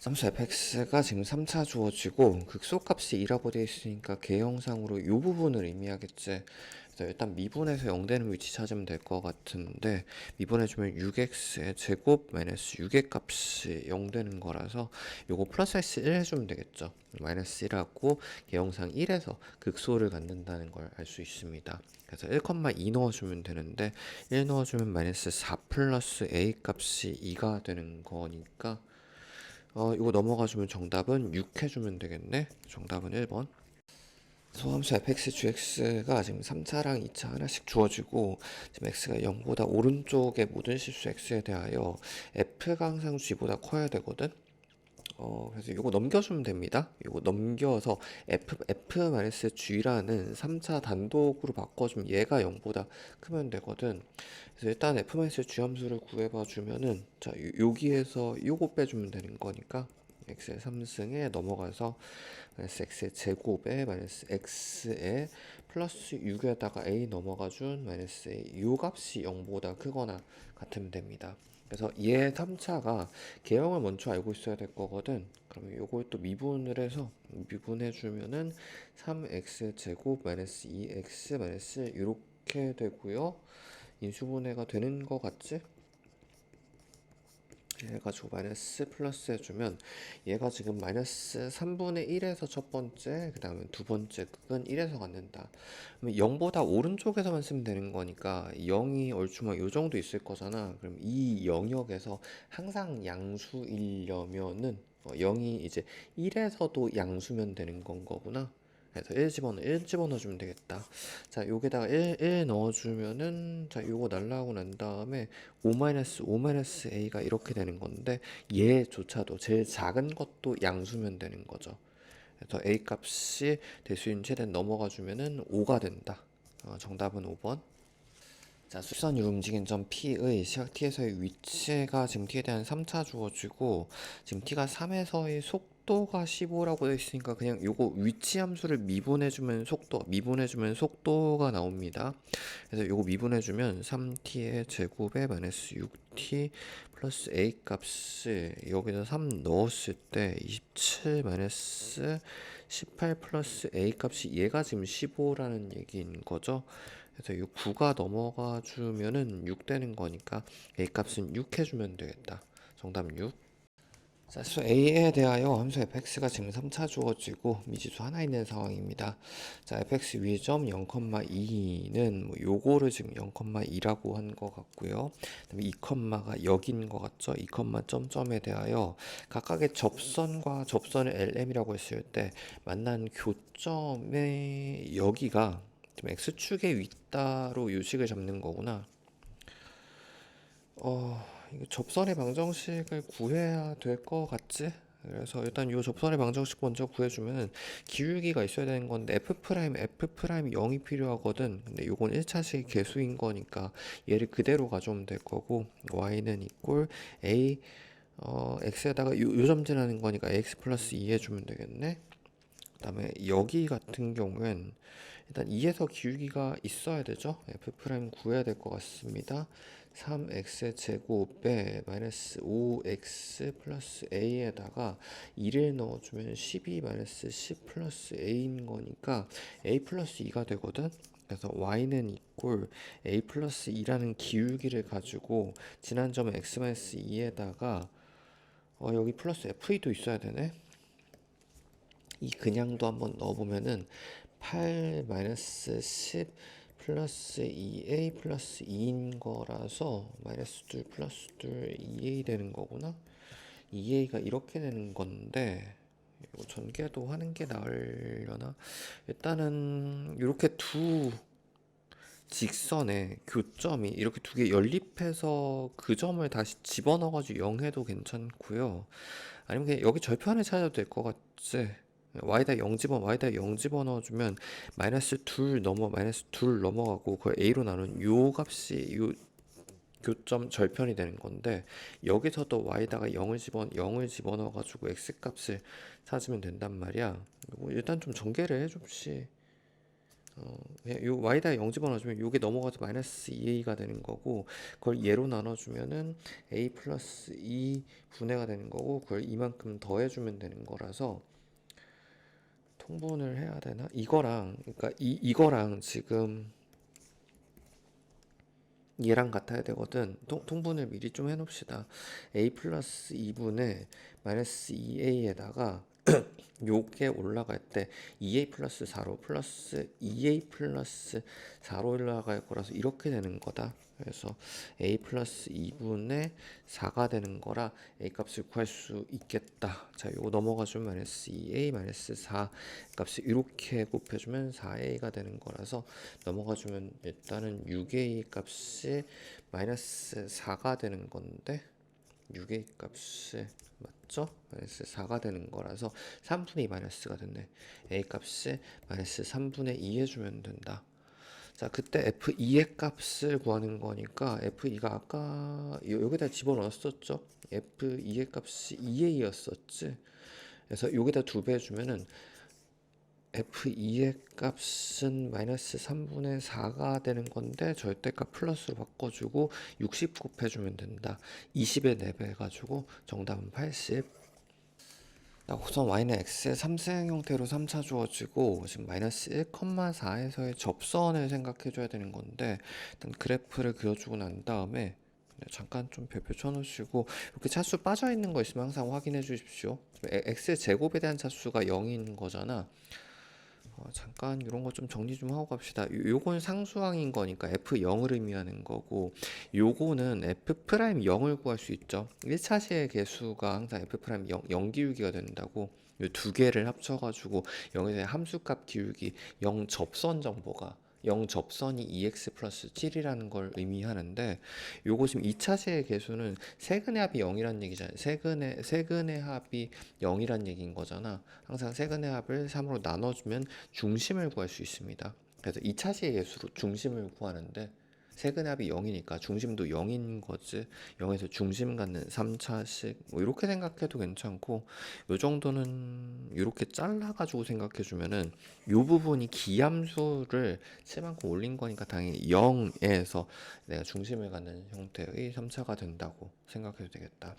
쌈수 fx가 지금 3차 주어지고 극소값이 2라고 되어 있으니까 개형상으로 이 부분을 의미하겠지. 그래서 일단 미분해서 0 되는 위치 찾으면 될 것 같은데, 미분해주면 6x의 제곱 마이너스 6의 값이 0 되는 거라서 요거 플러스 x 1 해주면 되겠죠. 마이너스 1하고 개형상 1에서 극소를 갖는다는 걸 알 수 있습니다. 그래서 1,2 넣어주면 되는데 1 넣어주면 마이너스 4 플러스 a 값이 2가 되는 거니까 이거 넘어가주면 정답은 6 해주면 되겠네. 정답은 1번. 소함수 fx, gx가 지금 3차랑 2차 하나씩 주어지고 지금 x가 0보다 오른쪽의 모든 실수 x에 대하여 f가 항상 g보다 커야 되거든. 그래서 이거 넘겨주면 됩니다. 이거 넘겨서 f-g라는 3차 단독으로 바꿔주면 얘가 0보다 크면 되거든. 그래서 일단 f-g 함수를 구해봐 주면은 자 여기에서 요거 빼주면 되는 거니까 x의 3승에 넘어가서 마이너스 x의 제곱에 마이너스 x에 플러스 6에다가 a 넘어가준 마이너스 a 요 값이 0보다 크거나 같으면 됩니다. 그래서 얘 3차가 개형을 먼저 알고 있어야 될 거거든. 그러면 요걸 또 미분을 해서 미분해 주면은 3x 제곱 마이너스 2x 마이너스 이렇게 되고요. 인수분해가 되는 거 같지? 해가지고 마이너스 플러스 해주면 얘가 지금 마이너스 3분의 1에서 첫 번째 그 다음에 두 번째 극은 1에서 갖는다. 그러면 0보다 오른쪽에서만 쓰면 되는 거니까 0이 얼추 막 요 정도 있을 거잖아. 그럼 이 영역에서 항상 양수이려면은 0이 이제 1에서도 양수면 되는 건 거구나. 그래서 1 집어넣어주면 되겠다. 자, 여기다가 1 넣어주면은, 자, 요거 날라오고 난 다음에 5-A가 이렇게 되는 건데, 얘조차도 제일 작은 것도 양수면 되는 거죠. 그래서 A 값이 대수인 최대는 넘어가 주면은 5가 된다. 정답은 5번. 자, 수선이 움직인 점 P의 시각 T에서의 위치가 지금 T에 대한 3차 주어지고 지금 T가 3에서의 속도가 15라고 되어 있으니까 그냥 요거 위치 함수를 미분해주면 속도가 나옵니다. 그래서 요거 미분해주면 3T의 제곱에 마이너스 6T 플러스 A 값을 여기다 3 넣었을 때 27 마이너스 18 플러스 A 값이 얘가 지금 15라는 얘기인 거죠. 그래서 이 9가 넘어가 주면은 6 되는 거니까 A 값은 6 해주면 되겠다. 정답 6. 자, 수 A에 대하여 함수 fx가 지금 3차 주어지고 미지수 하나 있는 상황입니다. 자, fx 위점 0,2는 뭐 요거를 지금 0,2라고 한 것 같고요. 그다음에 2가 여기인 것 같죠? 2, 점점에 대하여 각각의 접선과 접선을 LM이라고 했을 때 만난 교점의 여기가 지금 x축의 윗다로 요식을 잡는 거구나. 이거 접선의 방정식을 구해야 될 것 같지? 그래서 일단 이 접선의 방정식 먼저 구해주면 기울기가 있어야 되는 건데 f' 0이 필요하거든. 근데 요건 1차식 계수인 거니까 얘를 그대로 가져오면 될 거고 y는 이꼴 a x에다가 요 점진하는 거니까 x 플러스 2 해주면 되겠네. 그 다음에 여기 같은 경우엔 일단 2에서 기울기가 있어야 되죠. f' 구해야 될 것 같습니다. 3x 제곱에 마이너스 5x 플러스 a에다가 2를 넣어주면 12 마이너스 10 플러스 a인 거니까 a 플러스 2가 되거든. 그래서 y는 이꼴 a 플러스 2라는 기울기를 가지고 지난 점은 x 마이너스 2에다가 여기 플러스 f2도 있어야 되네. 이 그냥도 한번 넣어보면은 8 마이너스 10 플러스 2a 플러스 2인 거라서 마이너스 2 플러스 2 2a 되는 거구나. 2a가 이렇게 되는 건데 이거 전개도 하는 게 나으려나? 일단은 이렇게 두 직선의 교점이 이렇게 두 개 연립해서 그 점을 다시 집어넣어가지고 0 해도 괜찮고요. 아니면 그냥 여기 절편을 찾아도 될 것 같지. y다 0 집어넣어주면 마이너스 2 넘어가고 그걸 a로 나눈 요 값이 요 교점 절편이 되는 건데 여기서도 y다가 0을 집어넣어가지고 x 값을 찾으면 된단 말이야. 일단 좀 전개를 해줍시. 그냥 요 y에다 0 집어넣어주면 요게 넘어가서 마이너스 2a가 되는 거고, 그걸 얘로 나눠주면은 a 플러스 2 분해가 되는 거고, 그걸 이만큼 더해주면 되는 거라서 통분을 해야 되나? 이거랑, 그러니까 이거랑 지금 얘랑 같아야 되거든. 통분을 미리 좀 해놓읍시다. a 플러스 2분의 마이너스 2a에다가 요게 올라갈 때 2a 플러스 4로 플러스 2a 플러스 4로 올라갈 거라서 이렇게 되는 거다. 그래서 a 플러스 2분의 4가 되는 거라 a 값을 구할 수 있겠다. 자, 요거 넘어가주면 마이너스 2a 마이너스 4 값을 이렇게 곱해주면 4a가 되는 거라서 넘어가주면 일단은 6a 값이 마이너스 4가 되는 건데 6a 값이 맞죠? 마이너스 4가 되는 거라서 3분의 2 마이너스가 됐네. a 값이 마이너스 3분의 2 해주면 된다. 자, 그때 f2의 값을 구하는 거니까 f2가 아까 여기다 집어넣었었죠? f2의 값이 2a였었지? 그래서 여기다 2배 해주면은 f2의 값은 마이너스 3분의 4가 되는 건데 절대값 플러스로 바꿔주고 60 곱해주면 된다. 20에 4배 해가지고 정답은 80. 우선 y는 x의 3생 형태로 3차 주어지고 지금 마이너스 1,4에서의 접선을 생각해 줘야 되는 건데, 일단 그래프를 그려주고 난 다음에 잠깐 좀 별표 쳐놓으시고, 이렇게 차수 빠져 있는 거 있으면 항상 확인해 주십시오. x의 제곱에 대한 차수가 0인 거잖아. 잠깐 이런 거 좀 정리 좀 하고 갑시다. 요건 상수항인 거니까 F0을 의미하는 거고, 요거는 F'0을 구할 수 있죠. 1차시의 개수가 항상 F'0, 0 기울기가 된다고. 요 두 개를 합쳐가지고 0에서 함수값 기울기 0 접선 정보가 0 접선이 2x 플러스 7이라는 걸 의미하는데, 요거 지금 2차시의 개수는 세근의 합이 0이란 얘기잖아요. 세근의 합이 0이란 얘기인 거잖아. 항상 세근의 합을 3으로 나눠주면 중심을 구할 수 있습니다. 그래서 2차시의 개수로 중심을 구하는데, 세근의 합이 0이니까 중심도 0인 거지. 0에서 중심 갖는 3차식 뭐 이렇게 생각해도 괜찮고, 요 정도는 이렇게 잘라가지고 생각해주면은 요 부분이 기함수를 7만큼 올린 거니까 당연히 0에서 내가 중심을 갖는 형태의 3차가 된다고 생각해도 되겠다.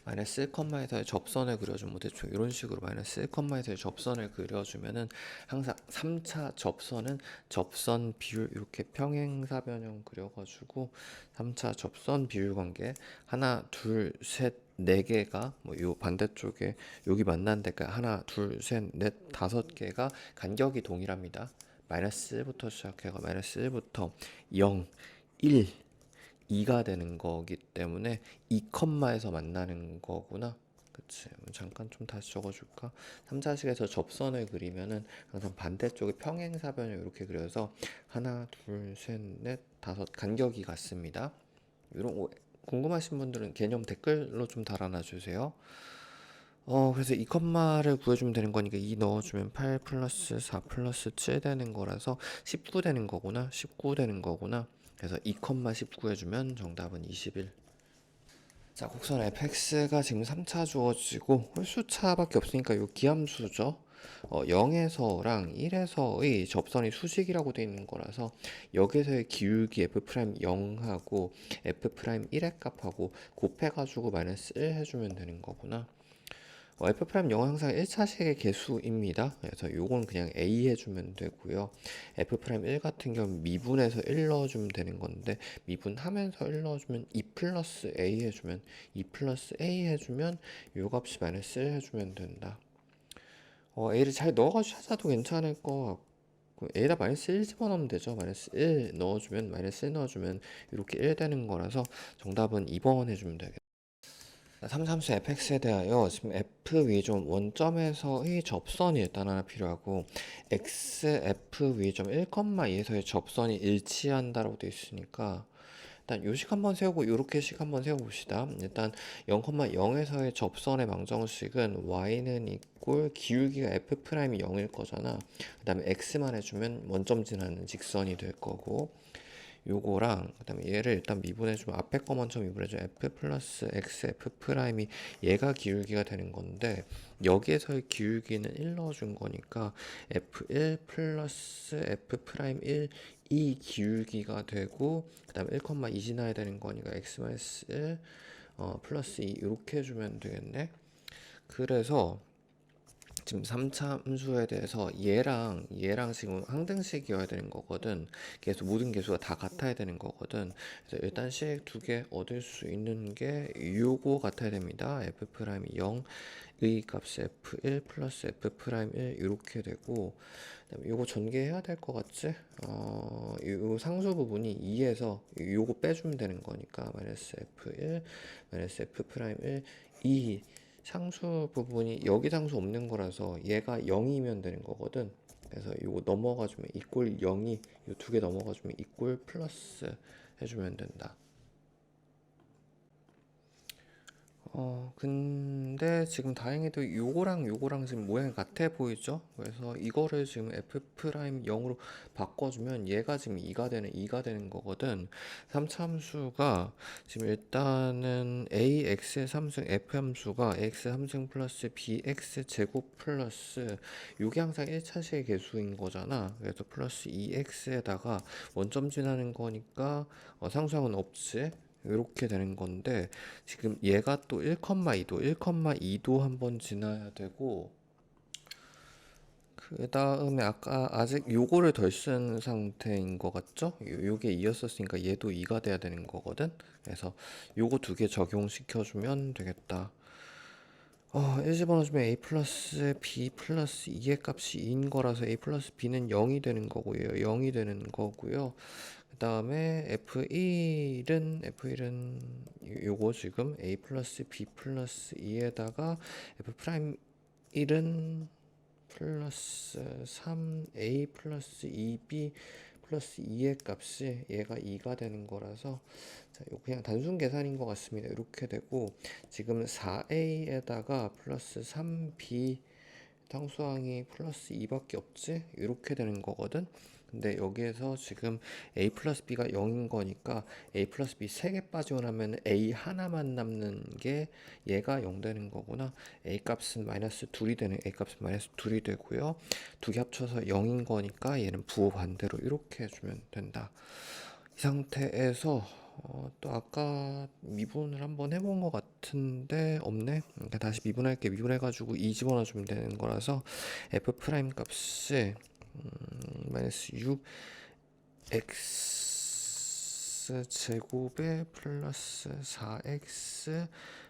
마이너스 1,에서의 접선을 그려주면 대충 이런 식으로 마이너스 1,에서의 접선을 그려주면은 항상 3차 접선은 접선 비율 이렇게 평행사변형 그려가지고 3차 접선 비율 관계 하나 둘 셋 네 개가 뭐 요 반대쪽에 여기 만난 데가 하나 둘 셋 넷 다섯 개가 간격이 동일합니다. 마이너스 1부터 시작해가 마이너스 1부터 0 1 2가 되는 거기 때문에 2컴마에서 만나는 거구나. 그치. 잠깐 좀 다시 적어줄까? 3차식에서 접선을 그리면은 항상 반대쪽에 평행사변을 이렇게 그려서 하나, 둘, 셋, 넷, 다섯 간격이 같습니다. 이런 거 궁금하신 분들은 개념 댓글로 좀 달아놔 주세요. 그래서 2컴마를 구해주면 되는 거니까 2 넣어주면 8 플러스 4 플러스 7 되는 거라서 19 되는 거구나. 19 되는 거구나. 그래서 2,19 해주면 정답은 21. 자, 곡선 fx가 지금 3차 주어지고 홀수차밖에 없으니까 요 기함수죠. 0에서랑 1에서의 접선이 수직이라고 되어 있는 거라서 여기서의 기울기 f'0하고 f'1의 값하고 곱해가지고 마이너스 1 해주면 되는 거구나. f'0은 항상 1차식의 개수입니다. 그래서 요건 그냥 a 해주면 되고요. f'1 같은 경우는 미분해서 1 넣어주면 되는 건데, 미분하면서 1 넣어주면 2 플러스 a 해주면 2 플러스 a 해주면 요 값이 마이너스 1 해주면 된다. a를 잘 넣어가지고 찾아도 괜찮을 것 같고, a에다 마이너스 1 집어넣으면 되죠. 마이너스 1 넣어주면 마이너스 1 넣어주면 이렇게 1 되는 거라서 정답은 2번 해주면 되겠다. 삼삼수 fx에 대하여 지금 f 위점 원점에서의 접선이 일단 하나 필요하고, x f 위점 1,2에서의 접선이 일치한다라고 되어 있으니까 일단 요식 한번 세우고 요렇게 식 한번 세워봅시다. 일단 0,0에서의 접선의 망정식은 y는 이꼴 기울기가 f'이 0일 거잖아. 그 다음에 x만 해주면 원점 지나는 직선이 될 거고, 요거랑 그다음에 얘를 일단 미분해주면 앞에 거 먼저 미분해주면 f 플러스 x f 프라임이 얘가 기울기가 되는 건데 여기에서의 기울기는 1 넣어준 거니까 f1 플러스 f 프라임 1 이 기울기가 되고 그다음에 1,2 지나야 되는 거니까 x 마이너스 1 플러스 2 이렇게 해주면 되겠네. 그래서 지금 3차 함수에 대해서 얘랑 지금 항등식이어야 되는 거거든. 계속 모든 개수가 다 같아야 되는 거거든. 그래서 일단 식 두 개 얻을 수 있는 게 요거 같아야 됩니다. f 프라임 0 의 값이 f1 플러스 f 프라임 1 이렇게 되고 그다음에 요거 전개해야 될 것 같지? 요 상수 부분이 2에서 요거 빼주면 되는 거니까 마이너스 f1 마이너스 f 프라임 1 2 상수 부분이 여기 상수 없는 거라서 얘가 0이면 되는 거거든. 그래서 이거 넘어가주면 이꼴 0이 이 두 개 넘어가주면 이꼴 플러스 해주면 된다. 근데 지금 다행히도 요거랑 지금 모양이 같아 보이죠? 그래서 이거를 지금 f 프라임 0으로 바꿔주면 얘가 지금 2가 되는 거거든. 3차 함수가 지금 일단은 ax의 3승 f 함수가 x 3승 플러스 bx 제곱 플러스 요게 항상 1차식의 개수인 거잖아. 그래서 플러스 2x에다가 원점 지나는 거니까 상수항은 없지. 이렇게 되는 건데 지금 얘가 또 1,2도 한번 지나야 되고 그 다음에 아까 아직 요거를 덜 쓴 상태인 것 같죠? 요게 2였었으니까 얘도 2가 돼야 되는 거거든. 그래서 요거 두 개 적용시켜주면 되겠다. 1 집어넣어주면 a 플러스 b 플러스 2의 값이 2인 거라서 a 플러스 b는 0이 되는 거고요. 0이 되는 거고요. 그 다음에 F1은 요거 지금 A 플러스 B 플러스 2에다가 F 프라임 1은 플러스 3A 플러스 2B 플러스 2의 값이 얘가 2가 되는 거라서 자, 이거 그냥 단순 계산인 것 같습니다. 이렇게 되고 지금 4A에다가 플러스 3B 상수항이 플러스 2밖에 없지? 이렇게 되는 거거든. 근데 여기에서 지금 a 플러스 b가 0인 거니까 a 플러스 b 3개 빠지고 나면 a 하나만 남는 게 얘가 0 되는 거구나. a 값은 마이너스 2이 되는 a 값은 마이너스 2이 되고요. 두 개 합쳐서 0인 거니까 얘는 부호 반대로 이렇게 해주면 된다. 이 상태에서 또 아까 미분을 한번 해본 것 같은데 없네. 그러니까 다시 미분할게. 미분해가지고 2 집어넣어주면 되는 거라서 f 프라임 값이 마이너스 6 x 제곱에 플러스 4x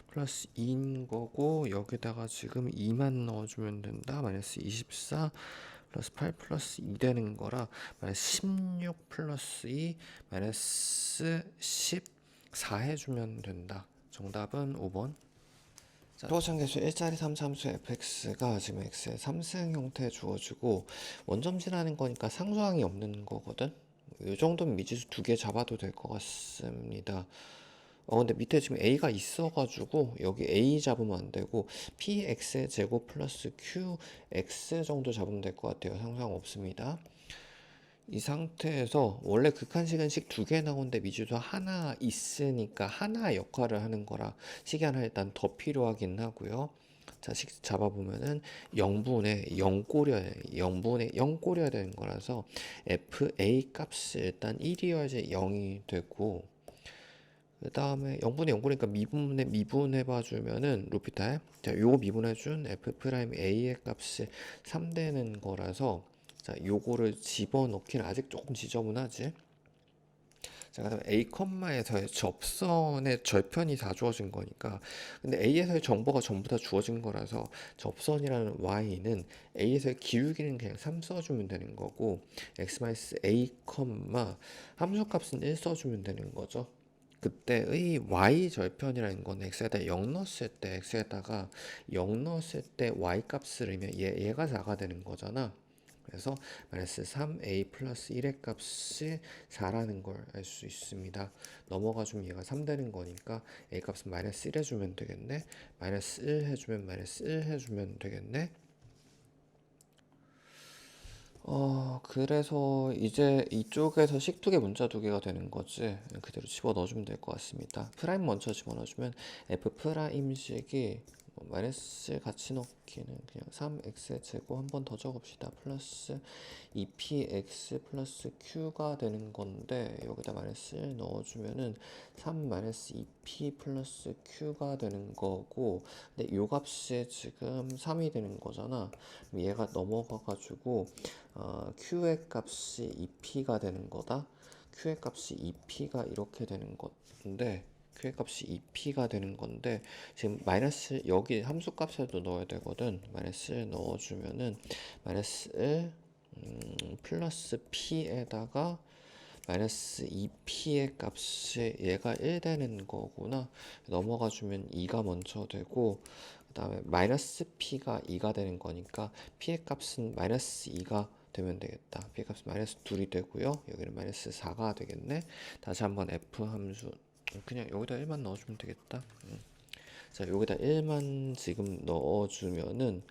플러스 2인 거고 여기다가 지금 2만 넣어주면 된다. 마이너스 24 플러스 8 플러스 2 되는 거라 마이너스 16 플러스 2 마이너스 14 해주면 된다. 정답은 5번. 자, 토어창계수 1짜리 3참수 fx가 지금 x의 3승 형태 주어지고 원점 지나는 거니까 상수항이 없는 거거든. 이 정도면 미지수 두 개 잡아도 될 것 같습니다. 근데 밑에 지금 a가 있어가지고 여기 a 잡으면 안 되고 px의 제곱 플러스 qx 정도 잡으면 될 것 같아요. 상수항 없습니다. 이 상태에서 원래 극한식은 식 두 개 나오는데 미지수 하나 있으니까 하나 역할을 하는 거라 식이 하나 일단 더 필요하긴 하고요. 자, 식 잡아보면은 0분의 0 꼬려야 0분의 0 꼬려야 되는 거라서 fa 값이 일단 1이어야지 0이 되고 그 다음에 0분의 0 꼬리니까 미분해봐 주면은 루피타임 자, 요거 미분해준 f 프라임 a의 값이 3 되는 거라서 자, 요거를 집어넣기는 아직 조금 지저분하지. 자, 그다음 a, 에서의 접선의 절편이 다 주어진 거니까. 근데 a에서의 정보가 전부 다 주어진 거라서 접선이라는 y는 a에서의 기울기는 그냥 3 써주면 되는 거고 x-a, 함수값은 1 써주면 되는 거죠. 그때의 y 절편이라는 건 x에다 0 넣었을 때 x에다가 0 넣었을 때 y 값을 넣으면 얘가 4가 되는 거잖아. 그래서 마이너스 3a 플러스 1의 값이 4라는 걸 알 수 있습니다. 넘어가주면 얘가 3 되는 거니까 a 값은 마이너스 1 해주면 되겠네. 마이너스 1 해주면 마이너스 1 해주면 되겠네. 그래서 이제 이쪽에서 식두개 문자 두 개가 되는 거지. 그대로 집어 넣어주면 될 것 같습니다. 프라임 먼저 집어넣어주면 f 프라임식이 마이너스 같이 넣기는 그냥 3x의 제곱 한 번 더 적읍시다. 플러스 2px 플러스 q가 되는 건데 여기다 마이너스 1 넣어주면은 3 마이너스 2p 플러스 q가 되는 거고, 근데 요 값이 지금 3이 되는 거잖아. 그럼 얘가 넘어가가지고 q의 값이 2p가 되는 거다. q의 값이 2p가 이렇게 되는 건데, q의 값이 2p가 되는 건데 지금 마이너스 여기 함수 값에도 넣어야 되거든. 마이너스 넣어주면은 마이너스 1 플러스 p에다가 마이너스 2p의 값이 얘가 1 되는 거구나. 넘어가 주면 2가 먼저 되고, 그 다음에 마이너스 p가 2가 되는 거니까 p의 값은 마이너스 2가 되면 되겠다. p의 값은 마이너스 2이 되고요. 여기는 마이너스 4가 되겠네. 다시 한번 f 함수 그냥 여기다 1만 넣어주면 되겠다. 자, 여기다 1만 지금 넣어주면은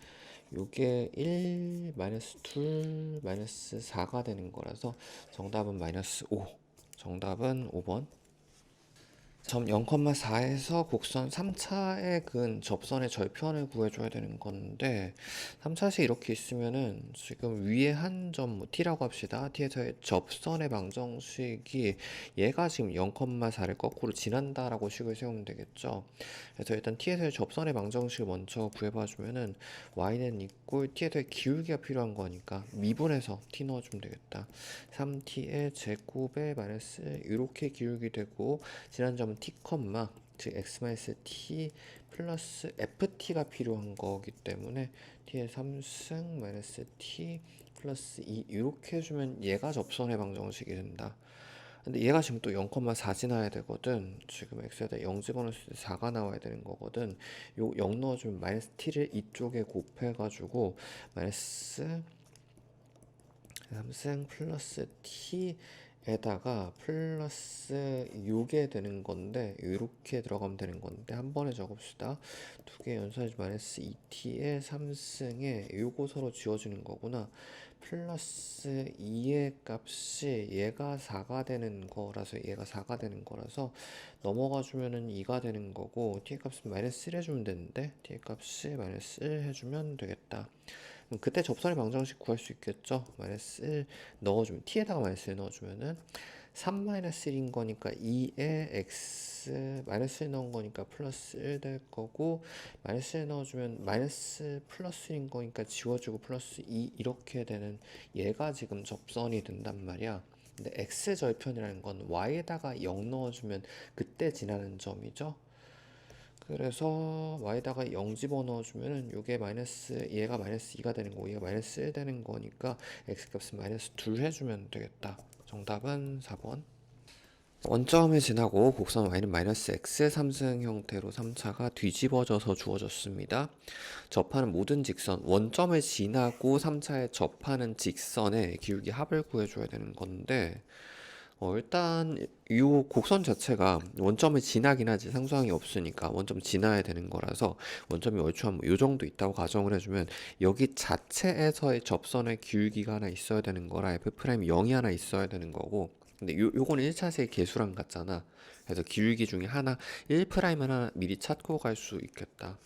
요게 1 마이너스 2 마이너스 4가 되는 거라서 정답은 마이너스 5. 정답은 5번. 점 0,4에서 곡선 3차의 근 접선의 절편을 구해줘야 되는 건데, 3차식 이렇게 있으면은 지금 위에 한 점 뭐 t라고 합시다. t에서의 접선의 방정식이 얘가 지금 0,4를 거꾸로 지난다라고 식을 세우면 되겠죠. 그래서 일단 t에서의 접선의 방정식을 먼저 구해봐주면은 y는 이꼴 t에서의 기울기가 필요한 거니까 미분해서 t 넣어주면 되겠다. 3t의 제곱에 마이너스 이렇게 기울기 되고, 지난 점은 t, 즉 x-t 플러스 ft가 필요한 거기 때문에 t의 3승 마이너스 t 플러스 2 이렇게 해주면 얘가 접선의 방정식이 된다. 근데 얘가 지금 또 0,4 지나야 되거든. 지금 x에다 0 집어넣었을 때 4가 나와야 되는 거거든. 요 0 넣어주면 마이너스 t를 이쪽에 곱해가지고 마이너스 3승 플러스 t에다가 플러스 6에 되는 건데 이렇게 들어가면 되는 건데 한 번에 적읍시다. 두 개 연산해서 마이너스 2t의 3승에 요거 서로 지워주는 거구나. 플러스 2의 값이 얘가 4가 되는 거라서 넘어가 주면은 2가 되는 거고, t의 값은 마이너스 1 해주면 되는데 t의 값이 마이너스 1 해주면 되겠다. 그때 접선의 방정식 구할 수 있겠죠. 마이너스 1 넣어주면 t에다가 마이너스 1 넣어주면은 3 마이너스 1인 거니까 2에 x 마이너스 1 넣은 거니까 플러스 1 될 거고, 마이너스 1 넣어주면 마이너스 플러스 1인 거니까 지워주고 플러스 2 이렇게 되는 얘가 지금 접선이 된단 말이야. 근데 x 절편이라는 건 y에다가 0 넣어주면 그때 지나는 점이죠. 그래서 y에다가 0 집어넣어주면은 요게 마이너스 얘가 마이너스 2가 되는 거고 얘가 마이너스 1 되는 거니까 x값은 마이너스 2 해주면 되겠다. 정답은 4번. 원점을 지나고 곡선 y는 마이너스 x 3승 형태로 3차가 뒤집어져서 주어졌습니다. 접하는 모든 직선, 원점을 지나고 3차에 접하는 직선의 기울기 합을 구해줘야 되는 건데, 일단 이 곡선 자체가 원점을 지나긴 하지 상수항이 없으니까 원점 지나야 되는 거라서 원점이 얼추 한 요 정도 있다고 가정을 해주면 여기 자체에서의 접선의 기울기가 하나 있어야 되는 거라 f 프라임 0이 하나 있어야 되는 거고, 근데 요거는 1차식 계수랑 같잖아. 그래서 기울기 중에 하나 1 프라임을 하나 미리 찾고 갈 수 있겠다.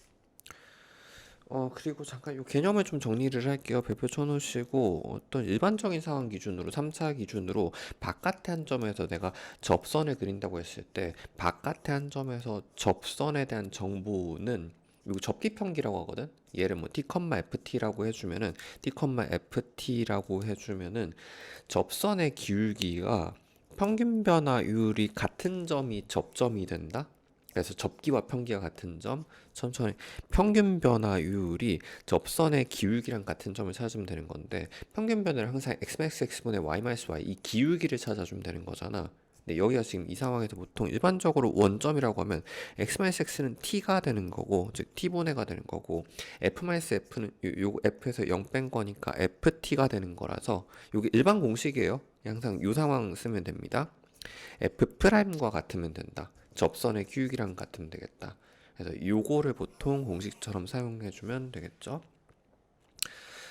그리고 잠깐 요 개념을 좀 정리를 할게요. 별표 쳐놓으시고, 어떤 일반적인 상황 기준으로, 3차 기준으로, 바깥의 한 점에서 내가 접선을 그린다고 했을 때, 바깥의 한 점에서 접선에 대한 정보는, 이거 접기 평기라고 하거든? 얘를 뭐 t, ft라고 해주면은, tft라고 해주면은, 접선의 기울기가 평균 변화율이 같은 점이 접점이 된다? 그래서 접기와 평기가 같은 점, 천천히 평균 변화율이 접선의 기울기랑 같은 점을 찾으면 되는 건데, 평균 변화를 항상 x-x분의 y-y 이 기울기를 찾아주면 되는 거잖아. 근데 여기가 지금 이 상황에서 보통 일반적으로 원점이라고 하면 x-x는 t가 되는 거고, 즉 t분해가 되는 거고, f-f는 요 f에서 0 뺀 거니까 ft가 되는 거라서 요게 일반 공식이에요. 항상 요 상황 쓰면 됩니다. f''과 같으면 된다. 접선의 기울기랑 같으면 되겠다. 그래서 요거를 보통 공식처럼 사용해주면 되겠죠.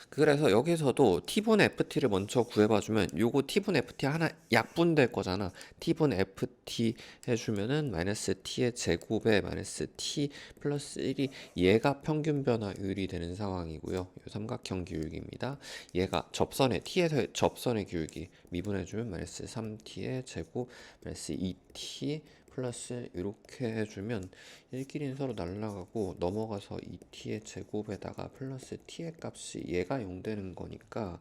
그래서 여기서도 t분의 ft를 먼저 구해봐주면 요거 t분의 ft 하나 약분될 거잖아. t분의 ft 해주면은 마이너스 t의 제곱에 마이너스 t 플러스 1이 얘가 평균 변화율이 되는 상황이고요. 요 삼각형 기울기입니다. 얘가 접선의 t에서의 접선의 기울기 미분해주면 마이너스 3t의 제곱 마이너스 2t 플러스 이렇게 해주면 1끼리는 서로 날라가고 넘어가서 2t의 제곱에다가 플러스 t의 값이 얘가 0 되는 거니까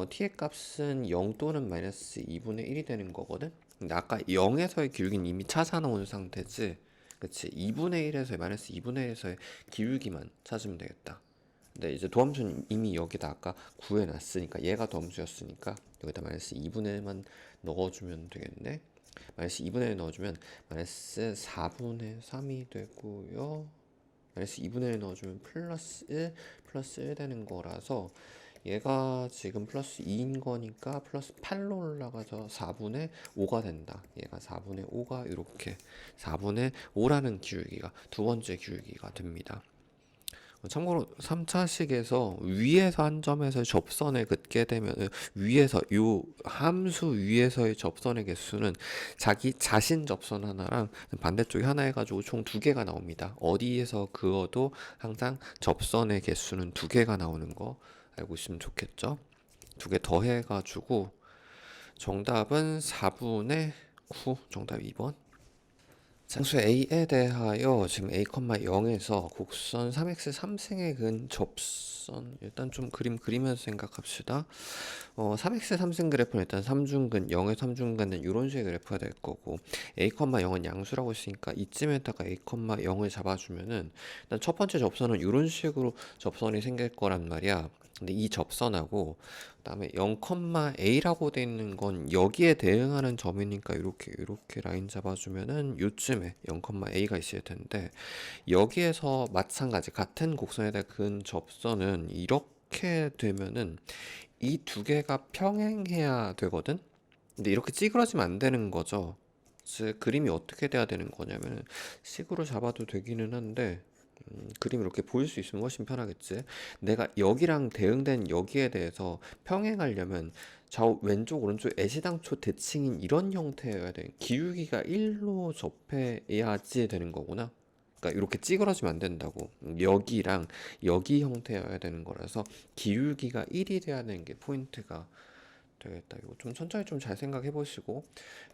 t의 값은 0 또는 마이너스 2분의 1이 되는 거거든. 근데 아까 0에서의 기울기는 이미 찾아놓은 상태지. 그치? 2분의 1에서의 마이너스 2분의 1에서의 기울기만 찾으면 되겠다. 근데 이제 도함수는 이미 여기다 아까 구해놨으니까 얘가 도함수였으니까 여기다 마이너스 2분의 1만 넣어주면 되겠네. 마이너스 2분의 1 넣어주면 마이너스 4분의 3이 되고요. 마이너스 2분의 1 넣어주면 플러스 1 되는 거라서 얘가 지금 플러스 2인 거니까 플러스 8로 올라가서 4분의 5가 된다. 얘가 4분의 5가 이렇게 4분의 5라는 기울기가 두 번째 기울기가 됩니다. 참고로 3차식에서 위에서 한 점에서 접선에 긋게 되면 위에서 요 함수 위에서의 접선의 개수는 자기 자신 접선 하나랑 반대쪽에 하나 해가지고 총 2개가 나옵니다. 어디에서 그어도 항상 접선의 개수는 2개가 나오는 거 알고 있으면 좋겠죠. 2개 더해가지고 정답은 4분의 9 정답 2번. 상수 A에 대하여 지금 A, 0에서 곡선 3x 3승에 근 접선 일단 좀 그림 그리면서 생각합시다. 3x 3승 그래프는 일단 3중근 0의 3중근은 이런 식의 그래프가 될 거고 A, 0은 양수라고 했으니까 이쯤에다가 A, 0을 잡아주면은 일단 첫 번째 접선은 이런 식으로 접선이 생길 거란 말이야. 근데 이 접선하고 그다음에 0,a라고 돼 있는 건 여기에 대응하는 점이니까 이렇게 라인 잡아주면은 요쯤에 0,a가 있을 텐데 여기에서 마찬가지 같은 곡선에 대한 근 접선은 이렇게 되면은 이 두 개가 평행해야 되거든. 근데 이렇게 찌그러지면 안 되는 거죠. 즉 그림이 어떻게 돼야 되는 거냐면 식으로 잡아도 되기는 한데 그림 이렇게 보일 수 있으면 훨씬 편하겠지. 내가 여기랑 대응된 여기에 대해서 평행하려면 좌우 왼쪽 오른쪽 애시당초 대칭인 이런 형태여야 돼. 기울기가 1로 접해야지 되는 거구나. 그러니까 이렇게 찌그러지면 안 된다고. 여기랑 여기 형태여야 되는 거라서 기울기가 1이 돼야 되는 게 포인트가 되겠다. 이거 좀 천천히 좀 잘 생각해 보시고.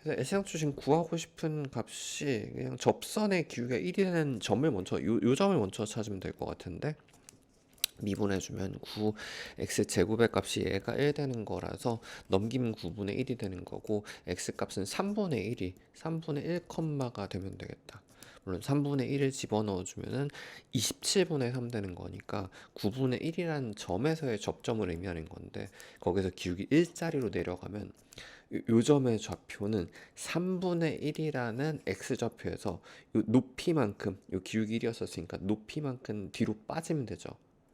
그래서 애시당초 지금 구하고 싶은 값이 그냥 접선의 기울기가 1이 되는 점을 먼저 요 점을 먼저 찾으면 될 것 같은데 미분해주면 9x 제곱의 값이 얘가 1 되는 거라서 넘기면 9분의 1이 되는 거고 x 값은 3분의 1 컴마가 되면 되겠다. 물론 3분의 1을 집어넣어주면은 27분의 3 되는 거니까 9분의 1이라는 점에서의 접점을 의미하는 건데 거기서 기울기 1자리로 내려가면 요 점의 좌표는 3분의 1이라는 x좌표에서 요 높이만큼 요 기울기 1이었으니까 높이만큼 뒤로 빠지면 되죠.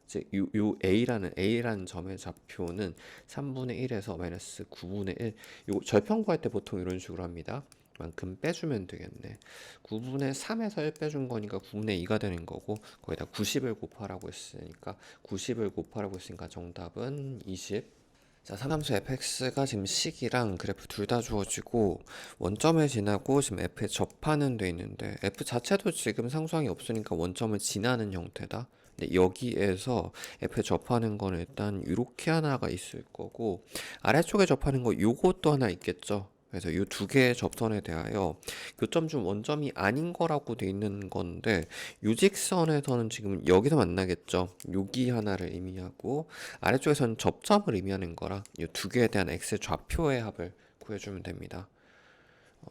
즉 요 A라는 점의 좌표는 3분의 1에서 마이너스 9분의 1. 요 절편 구할 때 보통 이런 식으로 합니다. 만큼 빼주면 되겠네. 9분의 3에서 1 빼준 거니까 9분의 2가 되는 거고 거기다 90을 곱하라고 했으니까 정답은 20. 자, 삼함수 fx가 지금 식이랑 그래프 둘 다 주어지고 원점을 지나고 지금 f에 접하는 돼 있는데 f 자체도 지금 상수항이 없으니까 원점을 지나는 형태다. 근데 여기에서 f에 접하는 거는 일단 이렇게 하나가 있을 거고 아래쪽에 접하는 거 요것도 하나 있겠죠. 그래서 이 두 개의 접선에 대하여 교점 중 원점이 아닌 거라고 돼 있는 건데 유직선에서는 지금 여기서 만나겠죠. 여기 하나를 의미하고 아래쪽에서는 접점을 의미하는 거라 이 두 개에 대한 x 좌표의 합을 구해주면 됩니다.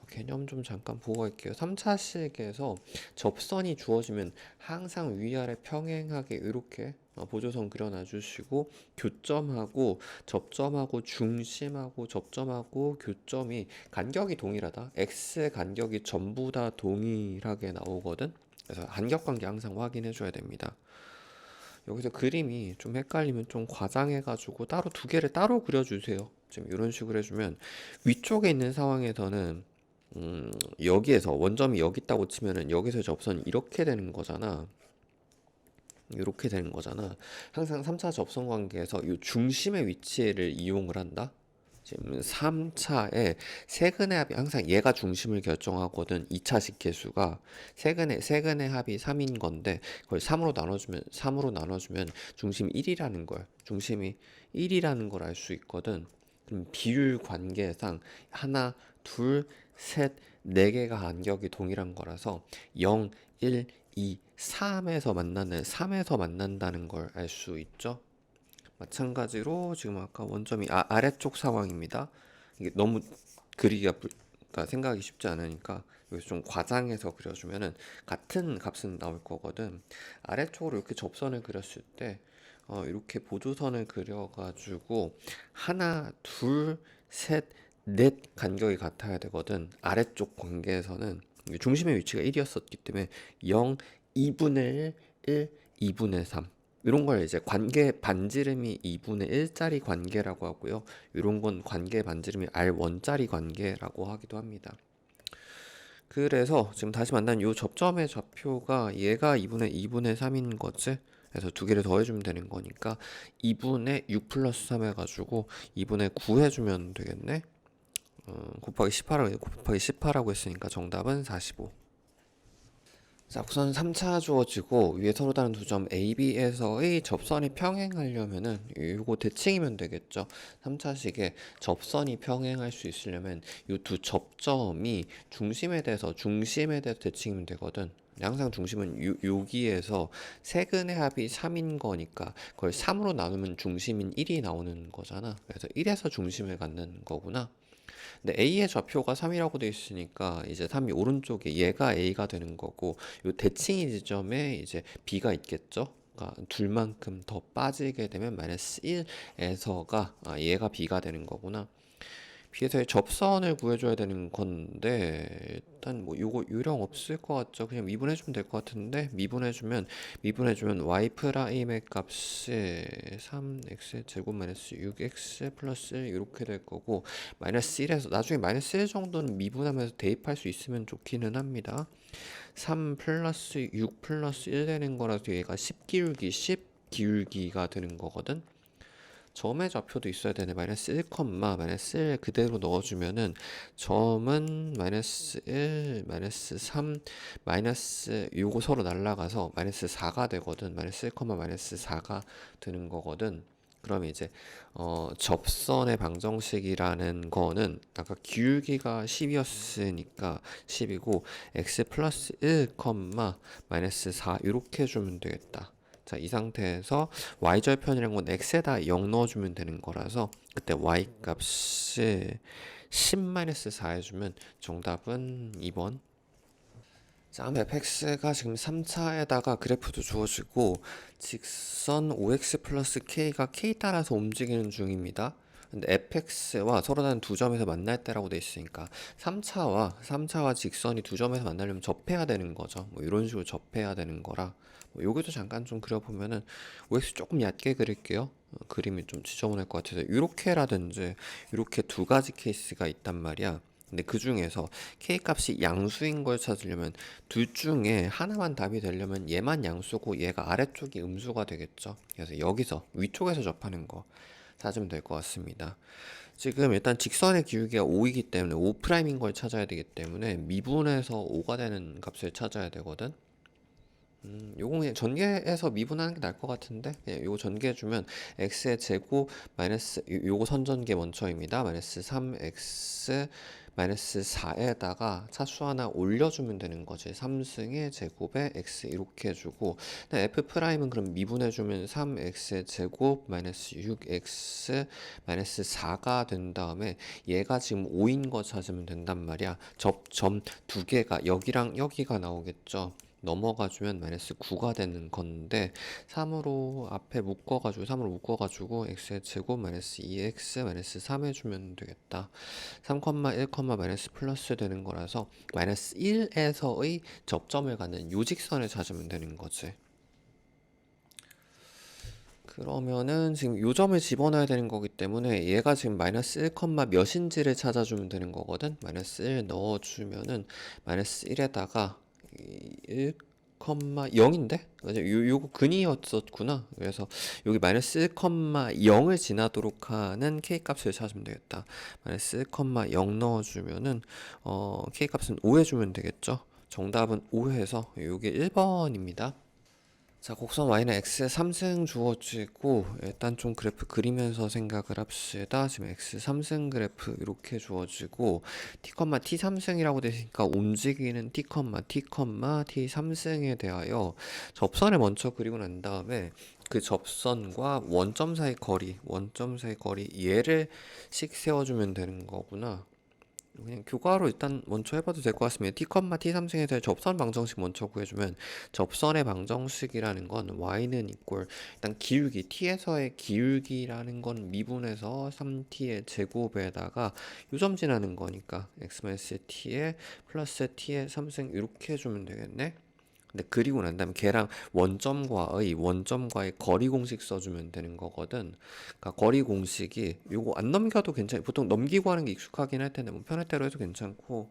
개념 좀 잠깐 보고 갈게요. 3차식에서 접선이 주어지면 항상 위아래 평행하게 이렇게 보조선 그려놔 주시고 교점하고 접점하고 중심하고 접점하고 교점이 간격이 동일하다. x의 간격이 전부 다 동일하게 나오거든. 그래서 간격관계 항상 확인해 줘야 됩니다. 여기서 그림이 좀 헷갈리면 좀 과장해가지고 따로 두 개를 따로 그려주세요. 지금 이런 식으로 해주면 위쪽에 있는 상황에서는 여기에서 원점이 여기 있다고 치면은 여기서 접선이 이렇게 되는 거잖아. 이렇게 되는 거잖아. 항상 3차 접선 관계에서 이 중심의 위치를 이용을 한다. 지금 3차에 세근의 합이 항상 얘가 중심을 결정하거든. 2차식 계수가 세근의 합이 3인 건데 그걸 3으로 나눠주면 중심이 1이라는 걸. 중심이 1이라는 걸 알 수 있거든. 그럼 비율 관계상 하나, 둘, 셋, 네 개가 간격이 동일한 거라서 0, 1, 2, 3에서 만난다는 걸 알 수 있죠. 마찬가지로 지금 아까 원점이 아래쪽 상황입니다. 이게 너무 그러니까 생각이 쉽지 않으니까 여기서 좀 과장해서 그려주면은 같은 값은 나올 거거든. 아래쪽으로 이렇게 접선을 그렸을 때 이렇게 보조선을 그려가지고 하나, 둘, 셋, 넷 간격이 같아야 되거든. 아래쪽 관계에서는 중심의 위치가 1이었었기 때문에 0, 2분의 1, 2분의 3 이런 걸 이제 관계 반지름이 2분의 1짜리 관계라고 하고요. 이런 건 관계 반지름이 R1짜리 관계라고 하기도 합니다. 그래서 지금 다시 만난 이 접점의 좌표가 얘가 2분의 3인 거지. 그래서 두 개를 더해주면 되는 거니까 2분의 6 플러스 3 해가지고 2분의 9 해주면 되겠네. 곱하기 18하고 했으니까 정답은 45. 자, 우선 3차 주어지고 위에 서로 다른 두 점 A, B에서의 접선이 평행하려면은 이거 대칭이면 되겠죠. 3차식에 접선이 평행할 수 있으려면 이 두 접점이 중심에 대해서 대칭이면 되거든. 항상 중심은 여기에서 세근의 합이 3인 거니까 그걸 3으로 나누면 중심인 1이 나오는 거잖아. 그래서 1에서 중심을 갖는 거구나. 근데 A의 좌표가 3이라고 돼 있으니까 이제 3이 오른쪽에 얘가 A가 되는 거고 요 대칭이 지점에 이제 B가 있겠죠. 그러니까 둘만큼 더 빠지게 되면 마이너스 1에서가 얘가 B가 되는 거구나. B에서의 접선을 구해줘야 되는 건데 일단 뭐 요거 요령 없을 것 같죠. 그냥 미분해주면 될 것 같은데 미분해주면 y 프라임의 값이 3x 제곱 마이너스 6x 플러스 1 이렇게 될 거고 마이너스 1에서 나중에 마이너스 1 정도는 미분하면서 대입할 수 있으면 좋기는 합니다. 3 플러스 6 플러스 1 되는 거라서 얘가 10기울기가 되는 거거든. 점의 좌표도 있어야 되네. 마이너스 1, 마이너스 1 그대로 넣어주면은 점은 마이너스 1, 마이너스 3, 마이너스 요거 서로 날라가서 마이너스 4가 되거든. 마이너스 1, 마이너스 4가 되는 거거든. 그러면 이제 접선의 방정식이라는 거는 아까 기울기가 10이었으니까 10이고 x 플러스 1, 마이너스 4 이렇게 해주면 되겠다. 자, 이 상태에서 y절편이라는 건 x에다 0 넣어주면 되는 거라서 그때 y 값이 10-4 해주면 정답은 2번. 자, fx가 지금 3차에다가 그래프도 주어지고 직선 5x 플러스 k가 k 따라서 움직이는 중입니다. 근데 fx와 서로 다른 두 점에서 만날 때라고 돼 있으니까 3차와 직선이 두 점에서 만나려면 접해야 되는 거죠. 뭐 이런 식으로 접해야 되는 거라 뭐 여기도 잠깐 좀 그려보면은 OX 조금 얕게 그릴게요. 그림이 좀 지저분할 것 같아서 이렇게라든지 이렇게 두 가지 케이스가 있단 말이야. 근데 그 중에서 K 값이 양수인 걸 찾으려면 둘 중에 하나만 답이 되려면 얘만 양수고 얘가 아래쪽이 음수가 되겠죠. 그래서 여기서 위쪽에서 접하는 거 찾으면 될 것 같습니다. 지금 일단 직선의 기울기가 5이기 때문에 5'인 걸 찾아야 되기 때문에 미분해서 5가 되는 값을 찾아야 되거든. 요거 그냥 전개해서 미분하는 게 나을 것 같은데 그냥 요거 전개해주면 x의 제곱 마이너스 요거 선전계 원처입니다. 마이너스 3x 마이너스 4에다가 차수 하나 올려주면 되는 거지. 3승의 제곱에 x 이렇게 해주고 f'은 그럼 미분해주면 3x의 제곱 마이너스 6x 마이너스 4가 된 다음에 얘가 지금 5인 거 찾으면 된단 말이야. 접점 두 개가 여기랑 여기가 나오겠죠. 넘어가주면 마이너스 9가 되는 건데 3으로 묶어가지고 x의 제곱 마이너스 2x 마이너스 3 해주면 되겠다. 3, 1, 마이너스 플러스 되는 거라서 마이너스 1에서의 접점을 갖는 요직선을 찾으면 되는 거지. 그러면은 지금 요 점을 집어넣어야 되는 거기 때문에 얘가 지금 마이너스 1, 몇인지를 찾아주면 되는 거거든. 마이너스 1 넣어주면은 마이너스 1에다가 1, 0인데? 요거 근이었었구나. 그래서 여기 마이너스 1,0을 지나도록 하는 K값을 찾으면 되겠다. 마이너스 1,0 넣어주면은 K값은 5 해주면 되겠죠. 정답은 5 해서 요게 1번입니다. 자, 곡선 y는 x 3승 주어지고 일단 좀 그래프 그리면서 생각을 합시다. 지금 x 3승 그래프 이렇게 주어지고 t, t 3승이라고 되니까 움직이는 t, t, t 3승에 대하여 접선을 먼저 그리고 난 다음에 그 접선과 원점 사이 거리, 얘를 씩 세워주면 되는 거구나. 그냥 교과로 일단 먼저 해봐도 될 것 같습니다. t, t3승에 대해 접선 방정식 먼저 구해주면 접선의 방정식이라는 건 y는 이꼴 일단 기울기 t에서의 기울기라는 건 미분해서 3t의 제곱에다가 요점 지나는 거니까 x-t에 플러스 t의 3승 이렇게 해주면 되겠네. 근데 그리고 난 다음에 걔랑 원점과의 거리 공식 써주면 되는 거거든. 그러니까 거리 공식이 요거 안 넘겨도 괜찮아. 보통 넘기고 하는 게 익숙하긴 할 텐데 뭐 편할 대로 해도 괜찮고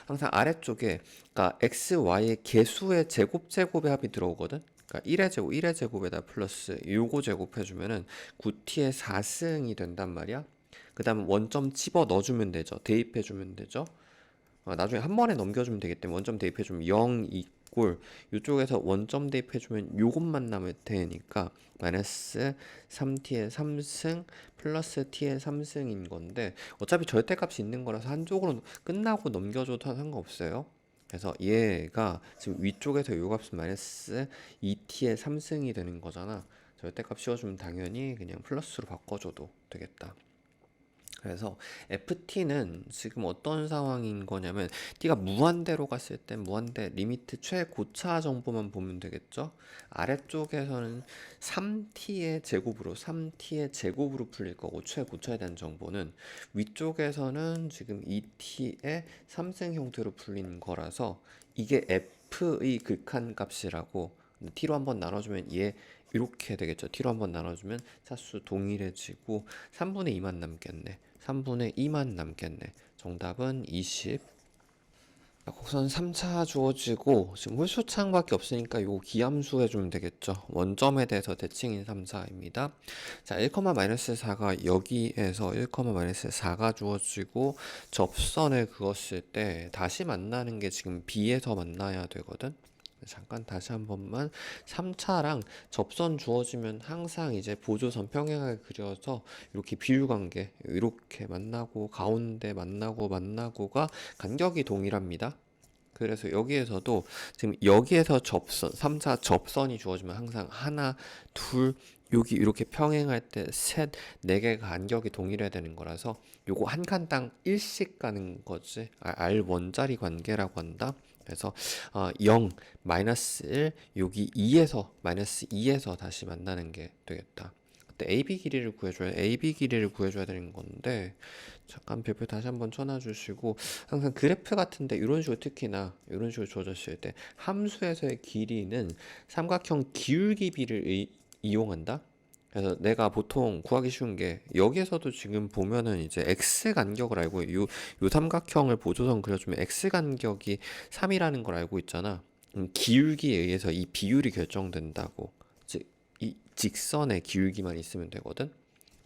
항상 아래쪽에 그러니까 x, y의 개수의 제곱의 합이 들어오거든. 그러니까 1의 제곱에다 플러스 요거 제곱해주면은 9t의 4승이 된단 말이야. 그 다음 원점 집어 넣어주면 되죠. 대입해주면 되죠. 나중에 한 번에 넘겨주면 되기 때문에 원점 대입해주면 0 이꼴 이쪽에서 원점 대입해주면 요것만 남을 테니까 마이너스 3t의 3승 플러스 t의 3승인 건데 어차피 절대값이 있는 거라서 한쪽으로 끝나고 넘겨줘도 상관없어요. 그래서 얘가 지금 위쪽에서 요 값은 마이너스 2t의 3승이 되는 거잖아. 절대값 씌워주면 당연히 그냥 플러스로 바꿔줘도 되겠다. 그래서 ft는 지금 어떤 상황인 거냐면 t가 무한대로 갔을 땐 무한대 리미트 최고차 정보만 보면 되겠죠. 아래쪽에서는 3t의 제곱으로 풀릴 거고 최고차에 대한 정보는 위쪽에서는 지금 2t의 3승 형태로 풀린 거라서 이게 f의 극한 값이라고 t로 한번 나눠주면 얘 이렇게 되겠죠. t로 한번 나눠주면 차수 동일해지고 3분의 2만 남겠네. 3분의 2만 남겠네. 정답은 20. 곡선 3차 주어지고 지금 홀수차항밖에 없으니까 요 기함수 해주면 되겠죠. 원점에 대해서 대칭인 3차입니다. 자, 1,-4가 여기에서 1,-4가 주어지고 접선을 그었을 때 다시 만나는 게 지금 B에서 만나야 되거든. 잠깐 다시 한 번만 3차랑 접선 주어지면 항상 이제 보조선 평행하게 그려서 이렇게 비율관계 이렇게 만나고 가운데 만나고가 간격이 동일합니다. 그래서 여기에서도 지금 여기에서 접선 3차 접선이 주어지면 항상 하나 둘 여기 이렇게 평행할 때 셋, 네 개가 간격이 동일해야 되는 거라서 요거 한 칸당 1씩 가는 거지. R 원자리 관계라고 한다. 그래서 0, 마이너스 1, 여기 2에서 마이너스 2에서 다시 만나는 게 되겠다. 그때 AB 길이를 구해줘야 되는 건데 잠깐 별표 다시 한번 쳐놔주시고 항상 그래프 같은데 이런 식으로 특히나 이런 식으로 주어졌을 때 함수에서의 길이는 삼각형 기울기비를 이용한다. 그래서 내가 보통 구하기 쉬운 게 여기에서도 지금 보면은 이제 x 간격을 알고 요 삼각형을 보조선 그려주면 x 간격이 3이라는 걸 알고 있잖아. 기울기에 의해서 이 비율이 결정된다고. 즉 이 직선의 기울기만 있으면 되거든.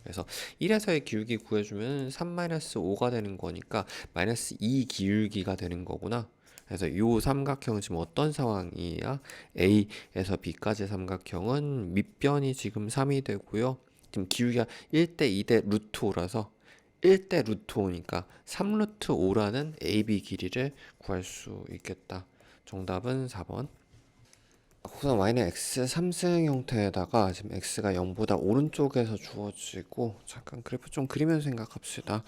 그래서 1에서의 기울기 구해주면 3-5가 되는 거니까 마이너스 2 기울기가 되는 거구나. 그래서 이 삼각형은 지금 어떤 상황이야? A에서 B까지 삼각형은 밑변이 지금 3이 되고요. 지금 기울기가 1대 2대 루트 5라서 1대 루트 5니까 3 루트 5라는 AB 길이를 구할 수 있겠다. 정답은 4번. 곡선 y는 x 3승 형태에다가 지금 x가 0보다 오른쪽에서 주어지고 잠깐 그래프 좀 그리면서 생각합시다.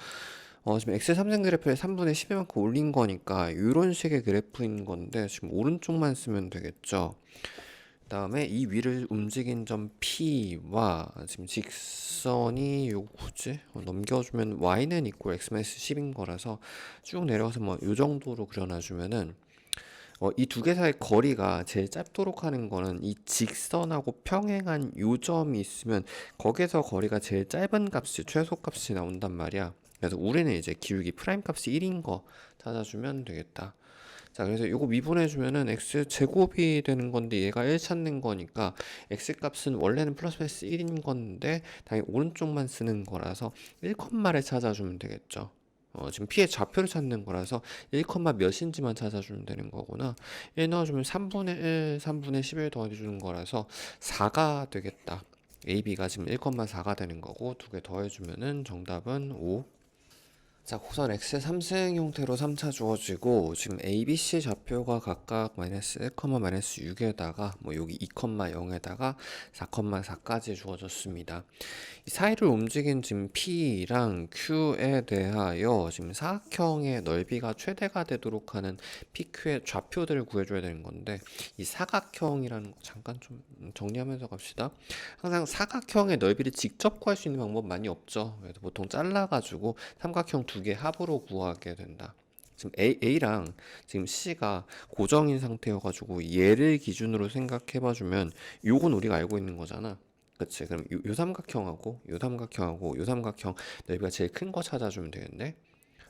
지금 x 3승 그래프에 3분의 10이만큼 올린 거니까 이런 식의 그래프인 건데 지금 오른쪽만 쓰면 되겠죠. 그다음에 이 위를 움직인 점 P와 지금 직선이 요거지 넘겨주면 y는 있고 x-10인 거라서 쭉 내려가서 뭐 요 정도로 그려놔주면은 이 두 개 사이 거리가 제일 짧도록 하는 거는 이 직선하고 평행한 요점이 있으면 거기서 거리가 제일 짧은 값이 최소값이 나온단 말이야. 그래서 우리는 이제 기울기 프라임 값이 1인 거 찾아주면 되겠다. 자, 그래서 요거 미분해주면은 x 제곱이 되는 건데 얘가 1 찾는 거니까 x 값은 원래는 플러스 마이너스 1인 건데 당연히 오른쪽만 쓰는 거라서 1를 찾아주면 되겠죠. 지금 p의 좌표를 찾는 거라서 1, 몇인지만 찾아주면 되는 거구나. 1 넣어주면 3분의 1, 3분의 11 더해주는 거라서 4가 되겠다. AB가 지금 1,4가 되는 거고 두 개 더해주면은 정답은 5. 자, 고선 x 3생 형태로 3차 주어지고 지금 a, b, c 좌표가 각각 마이너스 1, 마이너스 6에다가 뭐 여기 2, 0에다가 4, 4까지 주어졌습니다. 이 사이를 움직인 지금 P랑 Q에 대하여 지금 사각형의 넓이가 최대가 되도록 하는 PQ의 좌표들을 구해줘야 되는 건데 이 사각형이라는 거 잠깐 좀 정리하면서 갑시다. 항상 사각형의 넓이를 직접 구할 수 있는 방법 많이 없죠. 그래서 보통 잘라가지고 삼각형 두 개 합으로 구하게 된다. 지금 A랑 지금 C가 고정인 상태여가지고 얘를 기준으로 생각해봐주면 요건 우리가 알고 있는 거잖아. 그치? 그럼 요 삼각형하고 요 삼각형하고 요 삼각형 넓이가 제일 큰 거 찾아주면 되겠네.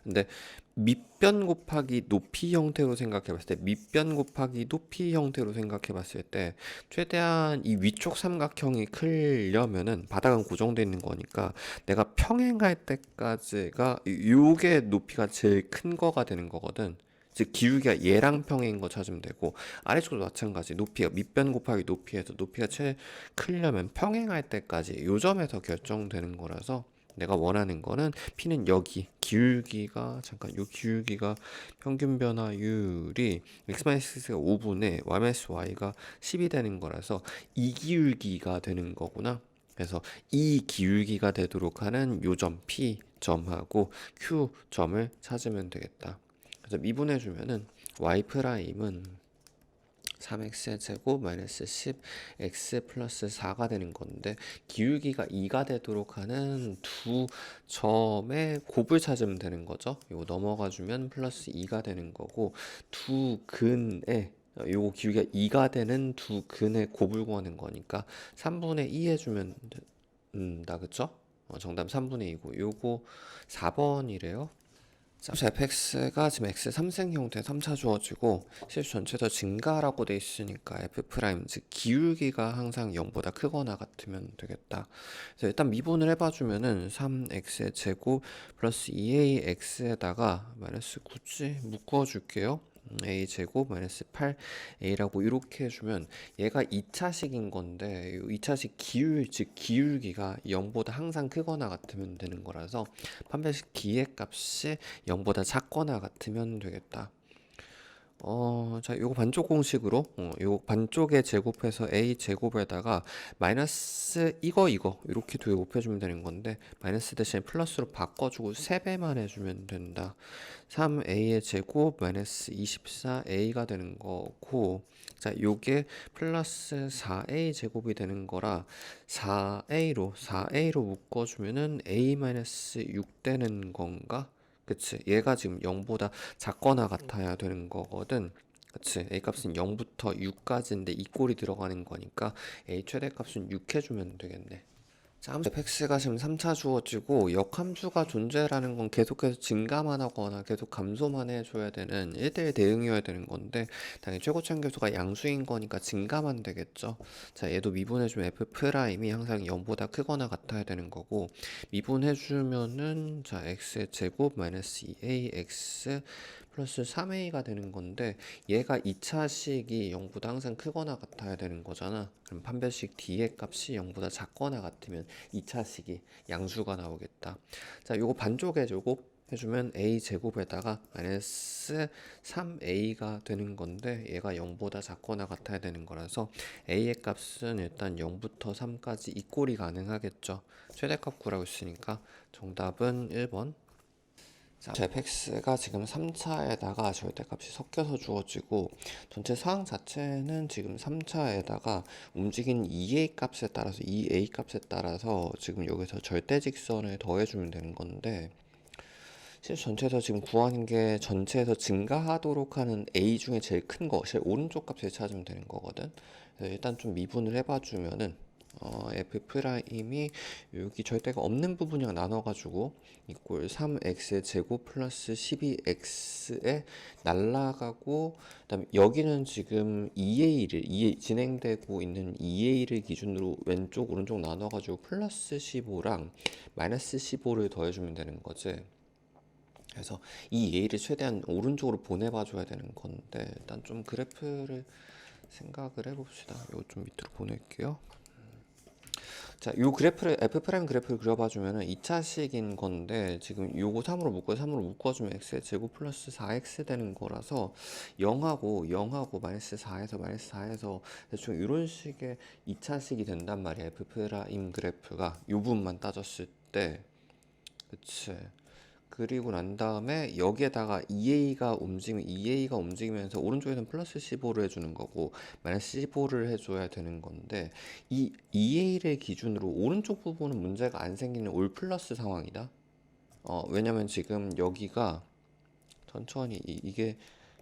근데 밑변 곱하기 높이 형태로 생각해 봤을 때 밑변 곱하기 높이 형태로 생각해 봤을 때 최대한 이 위쪽 삼각형이 크려면은 바닥은 고정되어 있는 거니까 내가 평행할 때까지가 요게 높이가 제일 큰 거가 되는 거거든. 즉 기울기가 얘랑 평행인 거 찾으면 되고 아래쪽도 마찬가지 높이가 밑변 곱하기 높이에서 높이가 제일 크려면 평행할 때까지 요 점에서 결정되는 거라서 내가 원하는 거는 P는 여기 기울기가 잠깐 요 기울기가 평균 변화율이 x-x가 5분의 y-y가 10이 되는 거라서 이 기울기가 되는 거구나. 그래서 이 기울기가 되도록 하는 요점 P 점하고 Q 점을 찾으면 되겠다. 그래서 미분해 주면은 y 프라임은 3x의 제곱 마이너스 10x 플러스 4가 되는 건데 기울기가 2가 되도록 하는 두 점의 곱을 찾으면 되는 거죠. 이거 넘어가 주면 플러스 2가 되는 거고 두 근의 요거 기울기가 2가 되는 두 근의 곱을 구하는 거니까 3분의 2 해주면 다 그쵸? 정답 3분의 2고 요거 4번이래요. 자, fx가 지금 x 3생 형태 3차 주어지고 실수 전체 더 증가라고 돼 있으니까 f 프라임 즉 기울기가 항상 0보다 크거나 같으면 되겠다. 그래서 일단 미분을 해봐주면은 3x의 제곱 플러스 2ax에다가 마이너스 굳이 묶어줄게요. a 제곱 마이너스 8a라고 이렇게 해주면 얘가 2차식인 건데 2차식 즉 기울기가 0보다 항상 크거나 같으면 되는 거라서 판별식 기의 값이 0보다 작거나 같으면 되겠다. 자, 요거 반쪽 공식으로, 요거 반쪽에 제곱해서 a 제곱에다가 마이너스 이거 이렇게 두 개 곱해주면 되는 건데 마이너스 대신 플러스로 바꿔주고 3배만 해주면 된다. 3a의 제곱 마이너스 24a가 되는 거고, 자, 요게 플러스 4a 제곱이 되는 거라 4a로 묶어주면은 a 마이너스 6 되는 건가? 그치? 얘가 지금 0보다 작거나 같아야 되는 거거든. 그치? A 값은 0부터 6까지인데 이 꼴이 들어가는 거니까 A 최대값은 6 해주면 되겠네. 자, 함수 fx가 지금 3차 주어지고 역함수가 존재라는 건 계속해서 증가만 하거나 계속 감소만 해줘야 되는 1대1 대응이어야 되는 건데 당연히 최고치 한계수가 양수인 거니까 증가만 되겠죠. 자, 얘도 미분해주면 f 프라임이 항상 0보다 크거나 같아야 되는 거고 미분해주면은 자 x의 제곱 마이너스 2ax 플러스 3a가 되는 건데 얘가 2차식이 0보다 항상 크거나 같아야 되는 거잖아. 그럼 판별식 d의 값이 0보다 작거나 같으면 2차식이 양수가 나오겠다. 자, 요거 반쪽에 제곱 해주면 a 제곱에다가 마이너스 3a가 되는 건데 얘가 0보다 작거나 같아야 되는 거라서 a의 값은 일단 0부터 3까지 이 꼴이 가능하겠죠. 최대값 구라고 했으니까 정답은 1번. 자, fx가 지금 3차에다가 절대값이 섞여서 주어지고 전체 상황 자체는 지금 3차에다가 움직인 2a 값에 따라서 2a 값에 따라서 지금 여기서 절대직선을 더해주면 되는 건데 실제 전체에서 지금 구하는 게 전체에서 증가하도록 하는 a 중에 제일 큰 거, 제일 오른쪽 값을 찾으면 되는 거거든. 그래서 일단 좀 미분을 해봐주면은 f 프라임이 여기 절대가 없는 부분이랑 나눠가지고 이꼴 3x의 제곱 플러스 12x에 날라가고, 그다음에 여기는 지금 2a를 진행되고 있는 2a를 기준으로 왼쪽 오른쪽 나눠가지고 플러스 15랑 마이너스 15를 더해주면 되는 거지. 그래서 이 a를 최대한 오른쪽으로 보내봐 줘야 되는 건데, 일단 좀 그래프를 생각을 해봅시다. 이거 좀 밑으로 보낼게요. 자, 요 그래프를 f 프라임 그래프를 그려봐 주면은 2차식인 건데, 지금 요거 3으로 묶어 3으로 묶어 주면 x의 제곱 플러스 4x 되는 거라서 0하고 마이너스 4에서 마이너스 4에서 대충 이런 식의 2차식이 된단 말이야. f 프라임 그래프가 요 부분만 따졌을 때. 그치. 그리고 난 다음에 여기에다가 2A가 움직이면서 오른쪽에서는 플러스 15를 해주는 거고 마이너스 15를 해줘야 되는 건데, 이 2A를 기준으로 오른쪽 부분은 문제가 안 생기는 올 플러스 상황이다. 왜냐면 지금 여기가 천천히 이게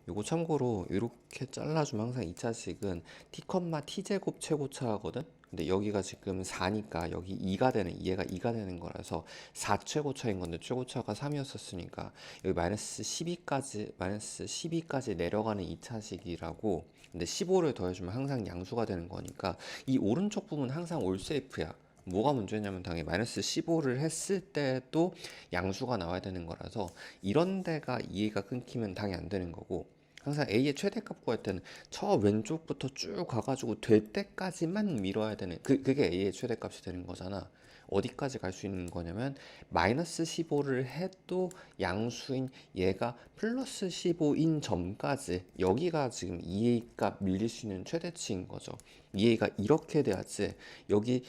요거 참고로 이렇게 잘라주면 항상 2차식은 t, t제곱 최고차거든. 근데 여기가 지금 4니까 여기 2가 되는, 얘가 2가 되는 거라서 4 최고차인 건데 최고차가 3이었었으니까 여기 마이너스 12까지 내려가는 2차식이라고. 근데 15를 더해주면 항상 양수가 되는 거니까 이 오른쪽 부분 항상 올 세이프야. 뭐가 문제냐면 당연히 마이너스 15를 했을 때도 양수가 나와야 되는 거라서 이런 데가 이해가 끊기면 당연히 안 되는 거고, 항상 A의 최대값 구할 때는 저 왼쪽부터 쭉 가가지고 될 때까지만 밀어야 되는, 그게 A의 최대값이 되는 거잖아. 어디까지 갈 수 있는 거냐면 마이너스 15를 해도 양수인 얘가 플러스 15인 점까지, 여기가 지금 2A가 밀릴 수 있는 최대치인 거죠. 2A가 이렇게 돼야지 여기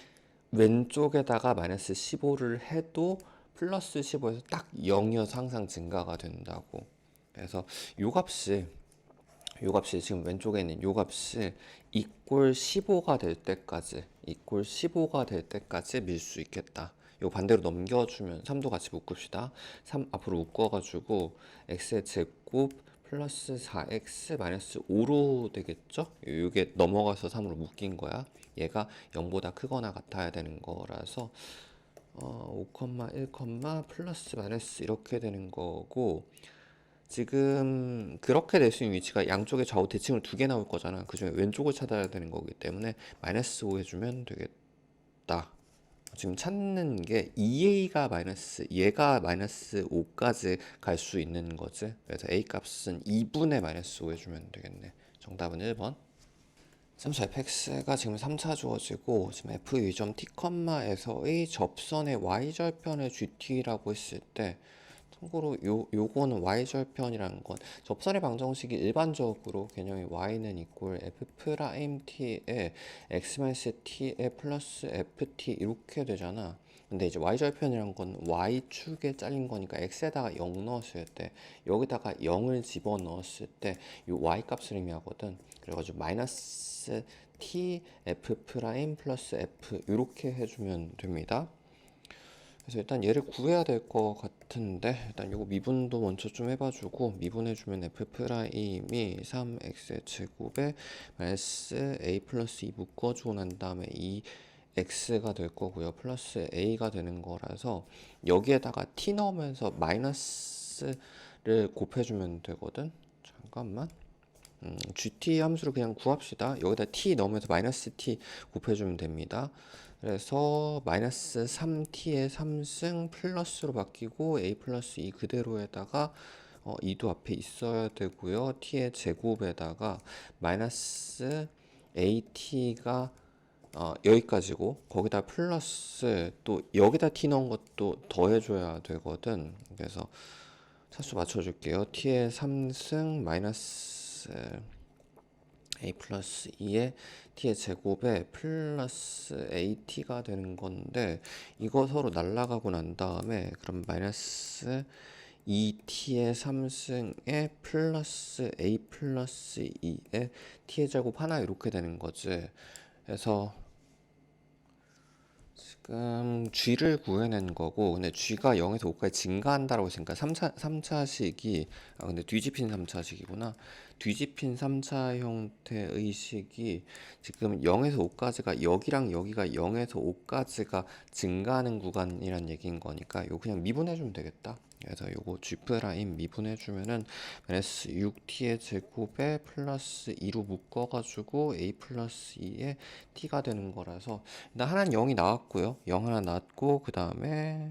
왼쪽에다가 마이너스 15를 해도 플러스 15에서 딱 0이어서 항상 증가가 된다고. 그래서 요 값이 지금 왼쪽에 있는 요 값이 이꼴 15가 될 때까지, 밀 수 있겠다. 요 반대로 넘겨주면 3도 같이 묶읍시다. 3 앞으로 묶어가지고 x의 제곱 플러스 4x 마이너스 5로 되겠죠? 요게 넘어가서 3으로 묶인 거야. 얘가 0보다 크거나 같아야 되는 거라서 5, 1, 플러스 마이너스 이렇게 되는 거고, 지금 그렇게 될 수 있는 위치가 양쪽에 좌우 대칭을 두 개 나올 거잖아. 그중에 왼쪽을 찾아야 되는 거기 때문에 마이너스 5 해주면 되겠다. 지금 찾는 게 2a가 얘가 마이너스 5까지 갈 수 있는 거지. 그래서 a 값은 2분의 마이너스 5 해주면 되겠네. 정답은 1번. 3차 fx가 지금 3차 주어지고, 지금 f2.t,에서의 접선의 y절편의 gt라고 했을 때, 참고로 요거는 y절편이라는 건 접선의 방정식이 일반적으로 개념이 y는 이꼴 f 프라임 t에 x-t에 플러스 ft 이렇게 되잖아. 근데 이제 y절편이란 건 y축에 잘린 거니까 x에다가 0 넣었을 때, 여기다가 0을 집어 넣었을 때 이 y 값을 의미하거든. 그래가지고 마이너스 t f 프라임 플러스 f 이렇게 해주면 됩니다. 그래서 일단 얘를 구해야 될 것 같은데, 일단 요거 미분도 먼저 좀 해봐주고, 미분해주면 f 프라임이 3x 제곱에 마이너스 a 플러스 2 묶어주고 난 다음에 이 x가 될 거고요. 플러스 a가 되는 거라서 여기에다가 t 넣으면서 마이너스를 곱해주면 되거든. 잠깐만. gt 함수를 그냥 구합시다. 여기다 t 넣으면서 마이너스 t 곱해주면 됩니다. 그래서 마이너스 3t의 3승 플러스로 바뀌고 a 플러스 2 그대로에다가 2도 앞에 있어야 되고요. t의 제곱에다가 마이너스 at가 여기까지고, 거기다 플러스 또 여기다 t 넣은 것도 더해줘야 되거든. 그래서 차수 맞춰줄게요. t의 3승 마이너스 a 플러스 2에 t의 제곱에 플러스 at가 되는 건데, 이거 서로 날라가고 난 다음에 그럼 마이너스 2t의 3승에 플러스 a 플러스 2에 t의 제곱 하나 이렇게 되는 거지. 그래서 지금 G를 구해낸 거고, 근데 G가 0에서 5까지 증가한다라고 했으니까 3차식이, 근데 뒤집힌 3차식이구나. 뒤집힌 3차 형태의 식이 지금 0에서 5까지가 여기랑 여기가 0에서 5까지가 증가하는 구간이란 얘기인 거니까 이거 그냥 미분해주면 되겠다. 그래서 요거 G 프라임 미분해주면은 마이너스 6t의 제곱에 플러스 2로 묶어가지고 a 플러스 2의 t가 되는 거라서 일단 하나는 0이 나왔고요. 0 하나 나왔고 그 다음에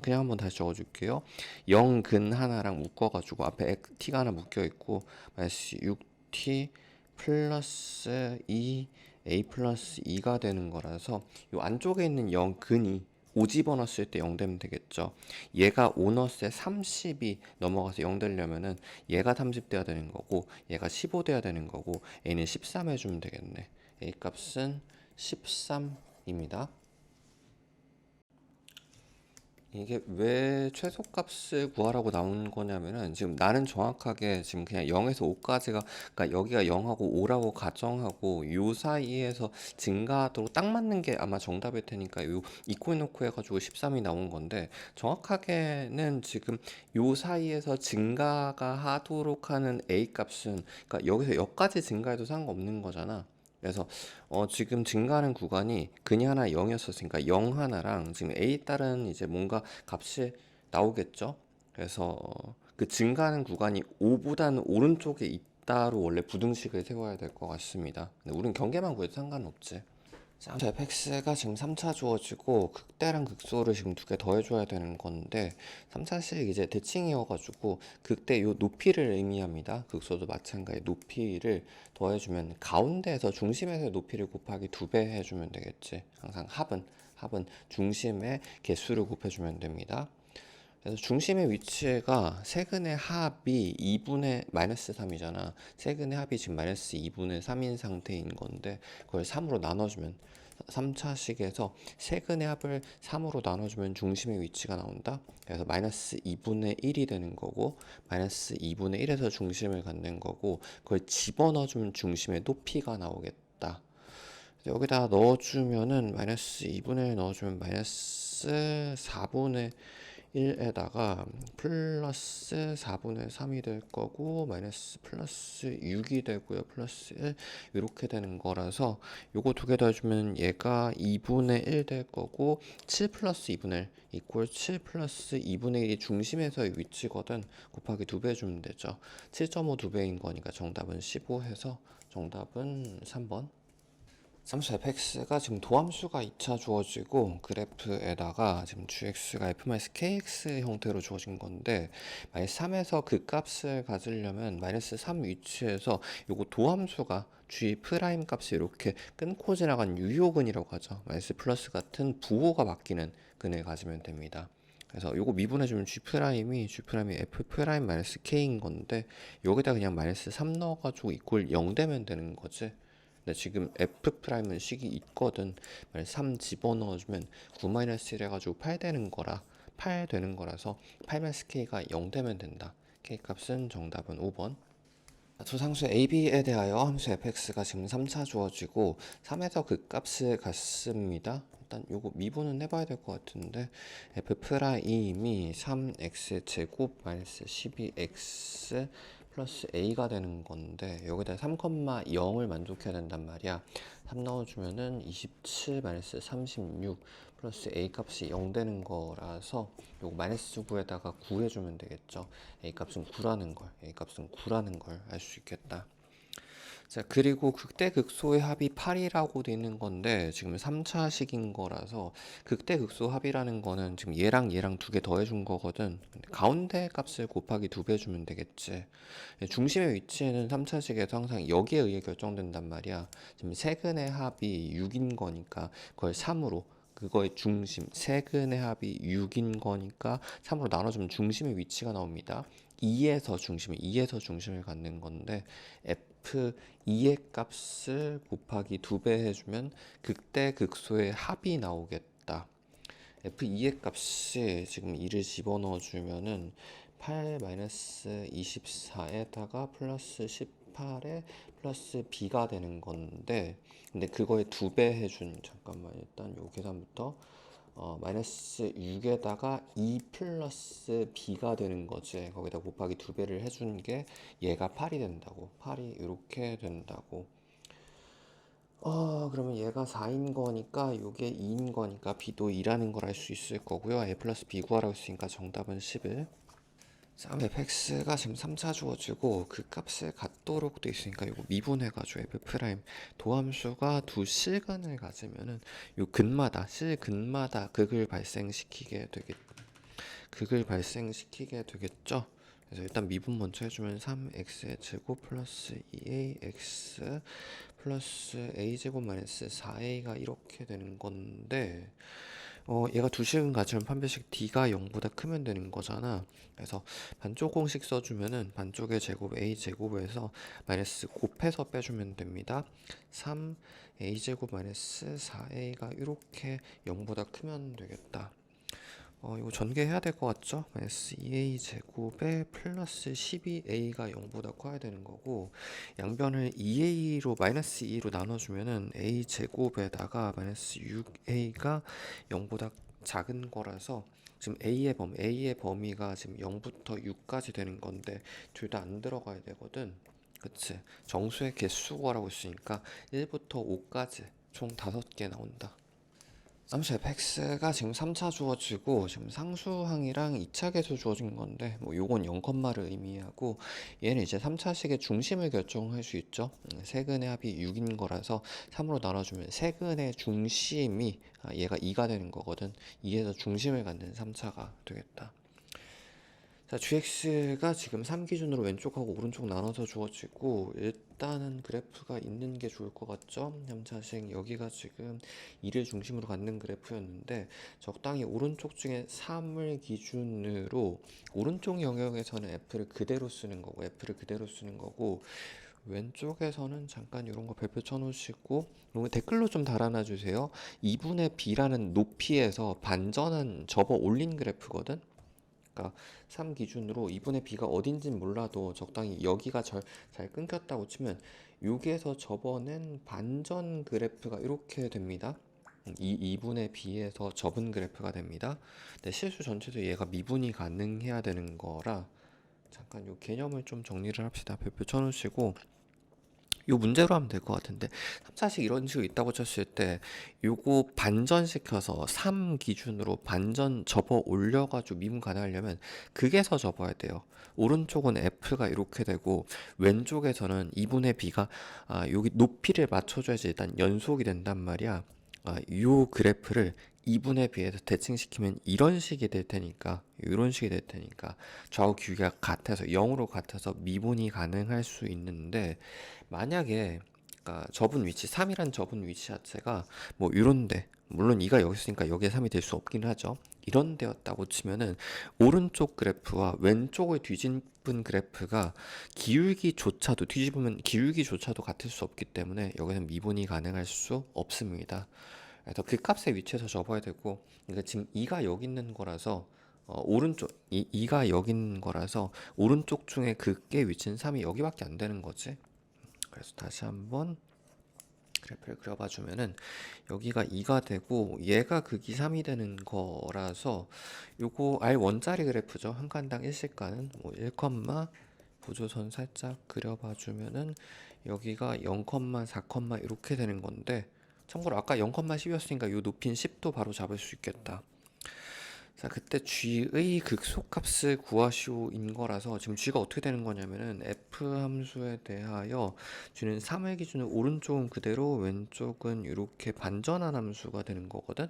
그냥 한번 다시 적어줄게요. 0 근 하나랑 묶어가지고 앞에 t가 하나 묶여있고 마이너스 6t 플러스 2 a 플러스 2가 되는 거라서 이 안쪽에 있는 0 근이 5 집어넣었을 때 0 되면 되겠죠. 얘가 5 넣었을 때 30이 넘어가서 0 되려면은 얘가 30 돼야 되는 거고 얘가 15 돼야 되는 거고 a는 13 해주면 되겠네. a 값은 13입니다. 이게 왜 최소값을 구하라고 나온 거냐면은 지금 나는 정확하게 지금 그냥 0에서 5까지가 그러니까 여기가 0하고 5라고 가정하고 요 사이에서 증가하도록 딱 맞는 게 아마 정답일 테니까 요 이코 놓고 해가지고 13이 나온 건데 정확하게는 지금 요 사이에서 증가가 하도록 하는 A 값은 그러니까 여기서 여기까지 증가해도 상관없는 거잖아. 그래서 지금 증가하는 구간이 근이 하나 0이었으니까 0 하나랑 지금 A에 따른 이제 뭔가 값이 나오겠죠. 그래서 그 증가하는 구간이 5보다는 오른쪽에 있다로 원래 부등식을 세워야 될 것 같습니다. 근데 우린 경계만 구해도 상관없지. 자, fx가 지금 3차 주어지고 극대랑 극소를 지금 두 개 더해줘야 되는 건데 3차식 이제 대칭이어가지고 극대 요 높이를 의미합니다. 극소도 마찬가지 높이를 더해주면 가운데에서 중심에서 높이를 곱하기 2배 해주면 되겠지. 항상 합은 중심의 개수를 곱해주면 됩니다. 그래서 중심의 위치가 세근의 합이 2분의 마이너스 3이잖아. 세근의 합이 지금 마이너스 2분의 3인 상태인 건데 그걸 3으로 나눠주면 3차식에서 세근의 합을 3으로 나눠주면 중심의 위치가 나온다. 그래서 마이너스 2분의 1이 되는 거고 마이너스 2분의 1에서 중심을 갖는 거고 그걸 집어넣어주면 중심의 높이가 나오겠다. 여기다 넣어주면은 마이너스 2분의 1 넣어주면 마이너스 4분의 1에다가 플러스 4분의 3이 될 거고 마이너스 플러스 6이 되고요. 플러스 1 이렇게 되는 거라서 요거 두 개 더해주면 얘가 2분의 1 될 거고 7 플러스 2분의 1 이꼴 7 플러스 2분의 1이 중심에서의 위치거든. 곱하기 2배 해주면 되죠. 7.5 2배인 거니까 정답은 15 해서 정답은 3번. 함수 fx가 지금 도함수가 2차 주어지고 그래프에다가 지금 gx가 f-kx 형태로 주어진 건데 마이너스 3에서 그 값을 가지려면 마이너스 3 위치에서 요거 도함수가 g 프라임 값이 이렇게 끊고 지나간 유효근이라고 하죠. 마이너스 플러스 같은 부호가 바뀌는 근을 가지면 됩니다. 그래서 요거 미분해주면 g 프라임이 f 프라임 마이너스 k인 건데 여기다 그냥 마이너스 3 넣어가지고 이꼴 0 되면 되는 거지. 근데 지금 F'은 식이 있거든. 3 집어넣어주면 9-1 해가지고 8 되는 거라 8 되는 거라서 8-K가 0 되면 된다. K 값은 정답은 5번. 두상수 AB에 대하여 함수 fx가 지금 3차 주어지고 3에서 그 값을 갖습니다. 일단 요거 미분은 해봐야 될 것 같은데 f 프라임이 3x 제곱 마이너스 12x 플러스 a가 되는 건데 여기다 3,0을 만족해야 된단 말이야. 3 넣어주면은 27 마이너스 36 플러스 a 값이 0 되는 거라서 요거 마이너스 9에다가 9 해주면 되겠죠. a 값은 9라는 걸, a 값은 9라는 걸 알 수 있겠다. 자, 그리고 극대극소의 합이 8이라고 돼 있는 건데 지금 3차식인 거라서 극대극소 합이라는 거는 지금 얘랑 두 개 더해준 거거든. 근데 가운데 값을 곱하기 2배 주면 되겠지. 중심의 위치에는 3차식에서 항상 여기에 의해 결정된단 말이야. 지금 세근의 합이 6인 거니까 그걸 3으로 그거의 중심, 세근의 합이 6인 거니까 3으로 나눠주면 중심의 위치가 나옵니다. 2에서 중심을 갖는 건데 F2의 값을 곱하기 2배 해주면 극대극소의 합이 나오겠다. F2의 값이 지금 2를 집어넣어 주면은 8-24에다가 플러스 18에 플러스 b가 되는 건데, 근데 그거에 2배 해준, 잠깐만 일단 요 계산부터 마이너스 6에다가 2 플러스 b가 되는 거지. 거기다 곱하기 2배를 해준 게 얘가 8이 된다고. 8이 이렇게 된다고. 그러면 얘가 4인 거니까 요게 2인 거니까 b도 2라는 걸 알 수 있을 거고요. a 플러스 b 구하라고 했으니까 정답은 11. 자, fx가 지금 3차 주어지고 그 값을 갖도록 돼 있으니까 이거 미분해가지고 f 프라임 도함수가 두 실근을 가지면은 요 근마다 실근마다 극을 발생시키게 되겠죠. 그래서 일단 미분 먼저 해주면 3x의 제곱 플러스 2ax 플러스 a제곱 마이너스 4a가 이렇게 되는 건데, 얘가 두 식은 가지면 판별식 d가 0보다 크면 되는 거잖아. 그래서 반쪽 공식 써주면은 반쪽의 제곱 a 제곱에서 마이너스 곱해서 빼주면 됩니다. 3 a 제곱 마이너스 4a가 이렇게 0보다 크면 되겠다. 이거 전개해야 될 것 같죠? 마이너스 2a 제곱에 플러스 12a가 0보다 커야 되는 거고, 양변을 2a로 마이너스 2로 나눠주면은 a 제곱에다가 마이너스 6a가 0보다 작은 거라서 지금 a의 범위가 지금 0부터 6까지 되는 건데 둘 다 안 들어가야 되거든. 그치? 정수의 개수 구하라고 했으니까 1부터 5까지 총 5개 나온다. 잠시 fx가 지금 3차 주어지고 지금 상수항이랑 2차 계수 주어진 건데 뭐 요건 0를 의미하고, 얘는 이제 3차식의 중심을 결정할 수 있죠. 세근의 합이 6인 거라서 3으로 나눠주면 세근의 중심이 얘가 2가 되는 거거든. 2에서 중심을 갖는 3차가 되겠다. 자, gx가 지금 3 기준으로 왼쪽하고 오른쪽 나눠서 주어지고, 일단은 그래프가 있는 게 좋을 것 같죠? 3차식 여기가 지금 2를 중심으로 갖는 그래프였는데 적당히 오른쪽 중에 3을 기준으로 오른쪽 영역에서는 f를 그대로 쓰는 거고, 왼쪽에서는 잠깐 이런 거 별표 쳐놓으시고 이거 댓글로 좀 달아놔 주세요. 2분의 b라는 높이에서 반전한 접어 올린 그래프거든. 그러니까 3 기준으로 2분의 b가 어딘진 몰라도 적당히 여기가 잘 끊겼다고 치면 여기에서 접어낸 반전 그래프가 이렇게 됩니다. 이 2분의 b에서 접은 그래프가 됩니다. 근데 실수 전체도 얘가 미분이 가능해야 되는 거라 잠깐 요 개념을 좀 정리를 합시다. 별표 쳐놓으시고 요 문제로 하면 될 것 같은데, 3차식 이런 식으로 있다고 쳤을 때 요거 반전시켜서 3 기준으로 반전 접어 올려가지고 미분 가능하려면 극에서 접어야 돼요. 오른쪽은 f가 이렇게 되고 왼쪽에서는 2분의 b가 여기 높이를 맞춰줘야지 일단 연속이 된단 말이야. 요 그래프를 2분의 b에서 대칭시키면 이런 식이 될 테니까, 좌우 기울기가 같아서 0으로 같아서 미분이 가능할 수 있는데, 만약에 접은 위치 3이란 접은 위치 자체가 뭐 이런데, 물론 2가 여기 있으니까 여기에 3이 될 수 없긴 하죠. 이런 데였다고 치면은 오른쪽 그래프와 왼쪽을 뒤집은 그래프가 뒤집으면 기울기조차도 같을 수 없기 때문에 여기서 미분이 가능할 수 없습니다. 그래서 그 값의 위치에서 접어야 되고, 그러니까 지금 2가 여기 있는 거라서 오른쪽 2가 여기 있는 거라서 오른쪽 중에 극의 위치는 3이 여기밖에 안 되는 거지. 그래서 다시 한번 그래프를 그려봐 주면은 여기가 2가 되고 얘가 극이 3이 되는 거라서 요거 R1짜리 그래프죠. 한 칸당 1시간은 뭐 1, 보조선 살짝 그려봐 주면은 여기가 0, 4, 이렇게 되는 건데, 참고로 아까 0,10이었으니까 요 높이는 10도 바로 잡을 수 있겠다. 자, 그때 g의 극소값을 구하시오인 거라서 지금 g가 어떻게 되는 거냐면은 f 함수에 대하여 g는 3을 기준으로 오른쪽은 그대로 왼쪽은 이렇게 반전한 함수가 되는 거거든.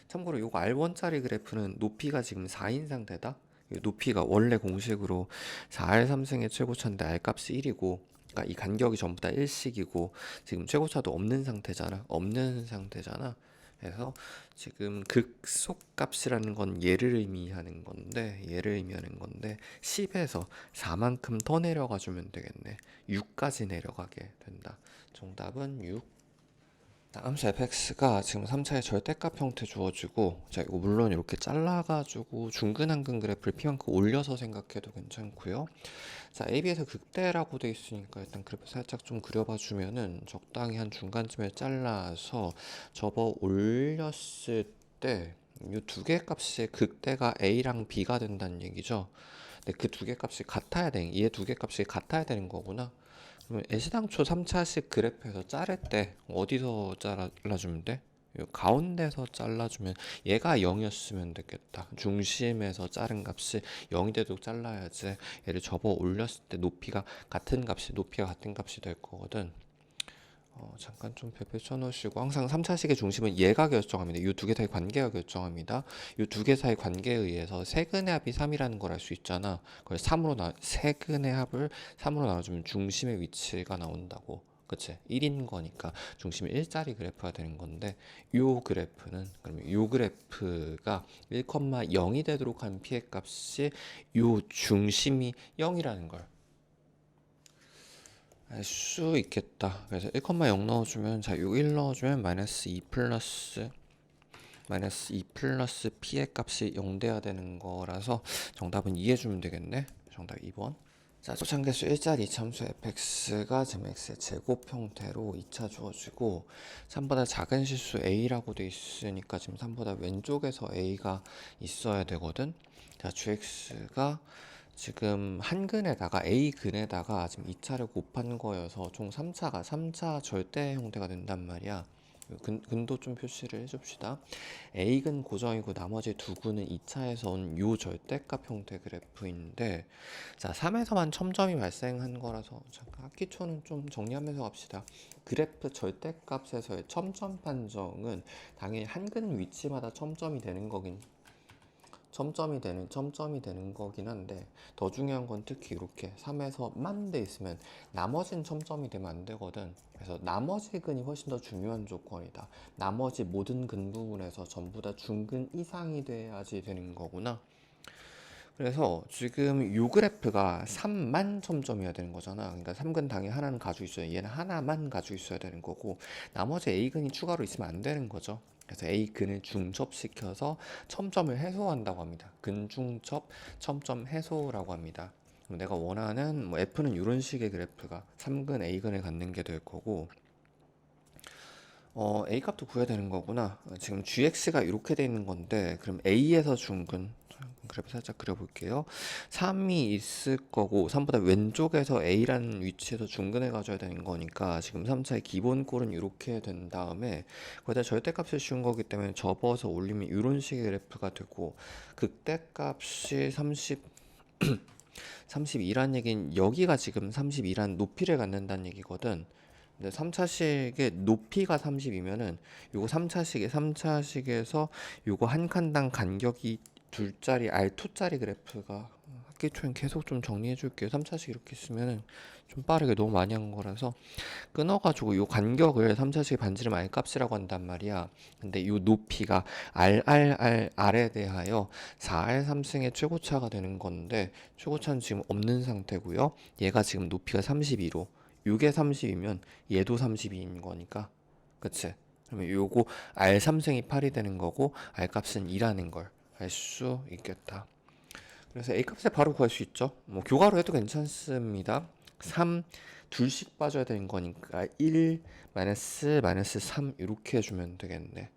참고로 요거 R1짜리 그래프는 높이가 지금 4인 상태다. 높이가 원래 공식으로 4R 3승의 최고차인데 R 값이 1이고, 그러니까 이 간격이 전부 다 1씩이고 지금 최고차도 없는 상태잖아. 그래서 지금 극소값이라는 건 얘를 의미하는 건데 10에서 4만큼 더 내려가 주면 되겠네. 6까지 내려가게 된다. 정답은 6. 함수 fx가 지금 3차의 절대값 형태 주어지고, 자 이거 물론 이렇게 잘라가지고 중근한근 그래프를 P만큼 올려서 생각해도 괜찮고요. 자, AB에서 극대라고 돼 있으니까 일단 그래프 살짝 좀 그려봐 주면은 적당히 한 중간쯤에 잘라서 접어 올렸을 때 이 두 개 값의 극대가 A랑 B가 된다는 얘기죠. 근데 그 두 개 값이 같아야 되는, 얘 두 개 값이 같아야 되는 거구나. 그러면 애시당초 3차식 그래프에서 자를 때 어디서 잘라주면 돼? 요 가운데서 잘라주면 얘가 0이었으면 되겠다. 중심에서 자른 값이 0이 돼도 잘라야지 얘를 접어 올렸을 때 높이가 같은 값이 될 거거든. 잠깐 좀 별표 쳐놓으시고, 항상 3차식의 중심은 얘가 결정합니다. 이 두 개 사이 관계가 결정합니다. 이 두 개 사이 관계에 의해서 세근의 합이 3이라는 걸 알 수 있잖아. 그걸 세근의 합을 3으로 나눠주면 중심의 위치가 나온다고. 그치? 1인 거니까 중심이 1짜리 그래프가 되는 건데, 그러면 요 그래프가 1,0이 되도록 한 피해 값이 요 중심이 0이라는 걸 알 수 있겠다. 그래서 1,0 넣어주면, 자, 요 1 넣어주면 마이너스 2 플러스 p의 값이 0 돼야 되는 거라서 정답은 2 해주면 되겠네. 정답 2번. 자, 초창계수 1자리 이차함수 fx가 지금 x의 제곱 형태로 2차 주어지고 3보다 작은 실수 a라고 돼 있으니까 지금 3보다 왼쪽에서 a가 있어야 되거든. 자, gx가 지금 한 근에다가 A 근에다가 지금 2차를 곱한 거여서 총 3차 절대 형태가 된단 말이야. 근도 좀 표시를 해줍시다. A근 고정이고 나머지 두 근은 2차에서 온 요 절대값 형태 그래프인데, 자 3에서만 첨점이 발생한 거라서 잠깐 학기초는 좀 정리하면서 갑시다. 그래프 절대값에서의 첨점 판정은 당연히 한 근 위치마다 첨점이 되는 거긴 한데, 더 중요한 건 특히 이렇게 3에서만 돼 있으면 나머지는 첨점이 되면 안 되거든. 그래서 나머지 근이 훨씬 더 중요한 조건이다. 나머지 모든 근 부분에서 전부 다 중근 이상이 돼야지 되는 거구나. 그래서 지금 요 그래프가 3만 첨점이어야 되는 거잖아. 그러니까 3근 당연히 하나는 가지고 있어야, 얘는 하나만 가지고 있어야 되는 거고, 나머지 A근이 추가로 있으면 안 되는 거죠. 그래서 A근을 중첩시켜서 첨점을 해소한다고 합니다. 근중첩 첨점 해소라고 합니다. 내가 원하는 뭐 F는 이런 식의 그래프가 3근 A근을 갖는 게 될 거고, A 값도 구해야 되는 거구나. 지금 GX가 이렇게 돼 있는 건데, 그럼 A에서 중근, 그래프 살짝 그려볼게요. 3이 있을 거고, 3보다 왼쪽에서 A라는 위치에서 중근을 가져야 되는 거니까, 지금 3차의 기본꼴은 이렇게 된 다음에, 거기다 절대값을 씌운 거기 때문에 접어서 올리면 이런 식의 그래프가 되고, 극대값이 32란 얘기는 여기가 지금 32란 높이를 갖는다는 얘기거든. 근데 3차식의 높이가 30이면은 요거 3차식에서 요거 한 칸당 간격이 둘짜리 R2짜리 그래프가, 학기 초엔 계속 좀 정리해 줄게요. 3차식 이렇게 있으면은 좀 빠르게 너무 많이 한 거라서 끊어가지고 요 간격을 3차식 반지름 R 값이라고 한단 말이야. 근데 요 높이가 R에 대하여 4R 3승의 최고차가 되는 건데, 최고차는 지금 없는 상태고요. 얘가 지금 높이가 32로, 요게 30이면 얘도 32인 거니까, 그치? 그러면 요거 R 3승이 8이 되는 거고 R 값은 2라는 걸 알 수 있겠다. 그래서 A 값을 바로 구할 수 있죠. 뭐 교과로 해도 괜찮습니다. 3 둘씩 빠져야 되는 거니까 1 마이너스 3 이렇게 해주면 되겠네.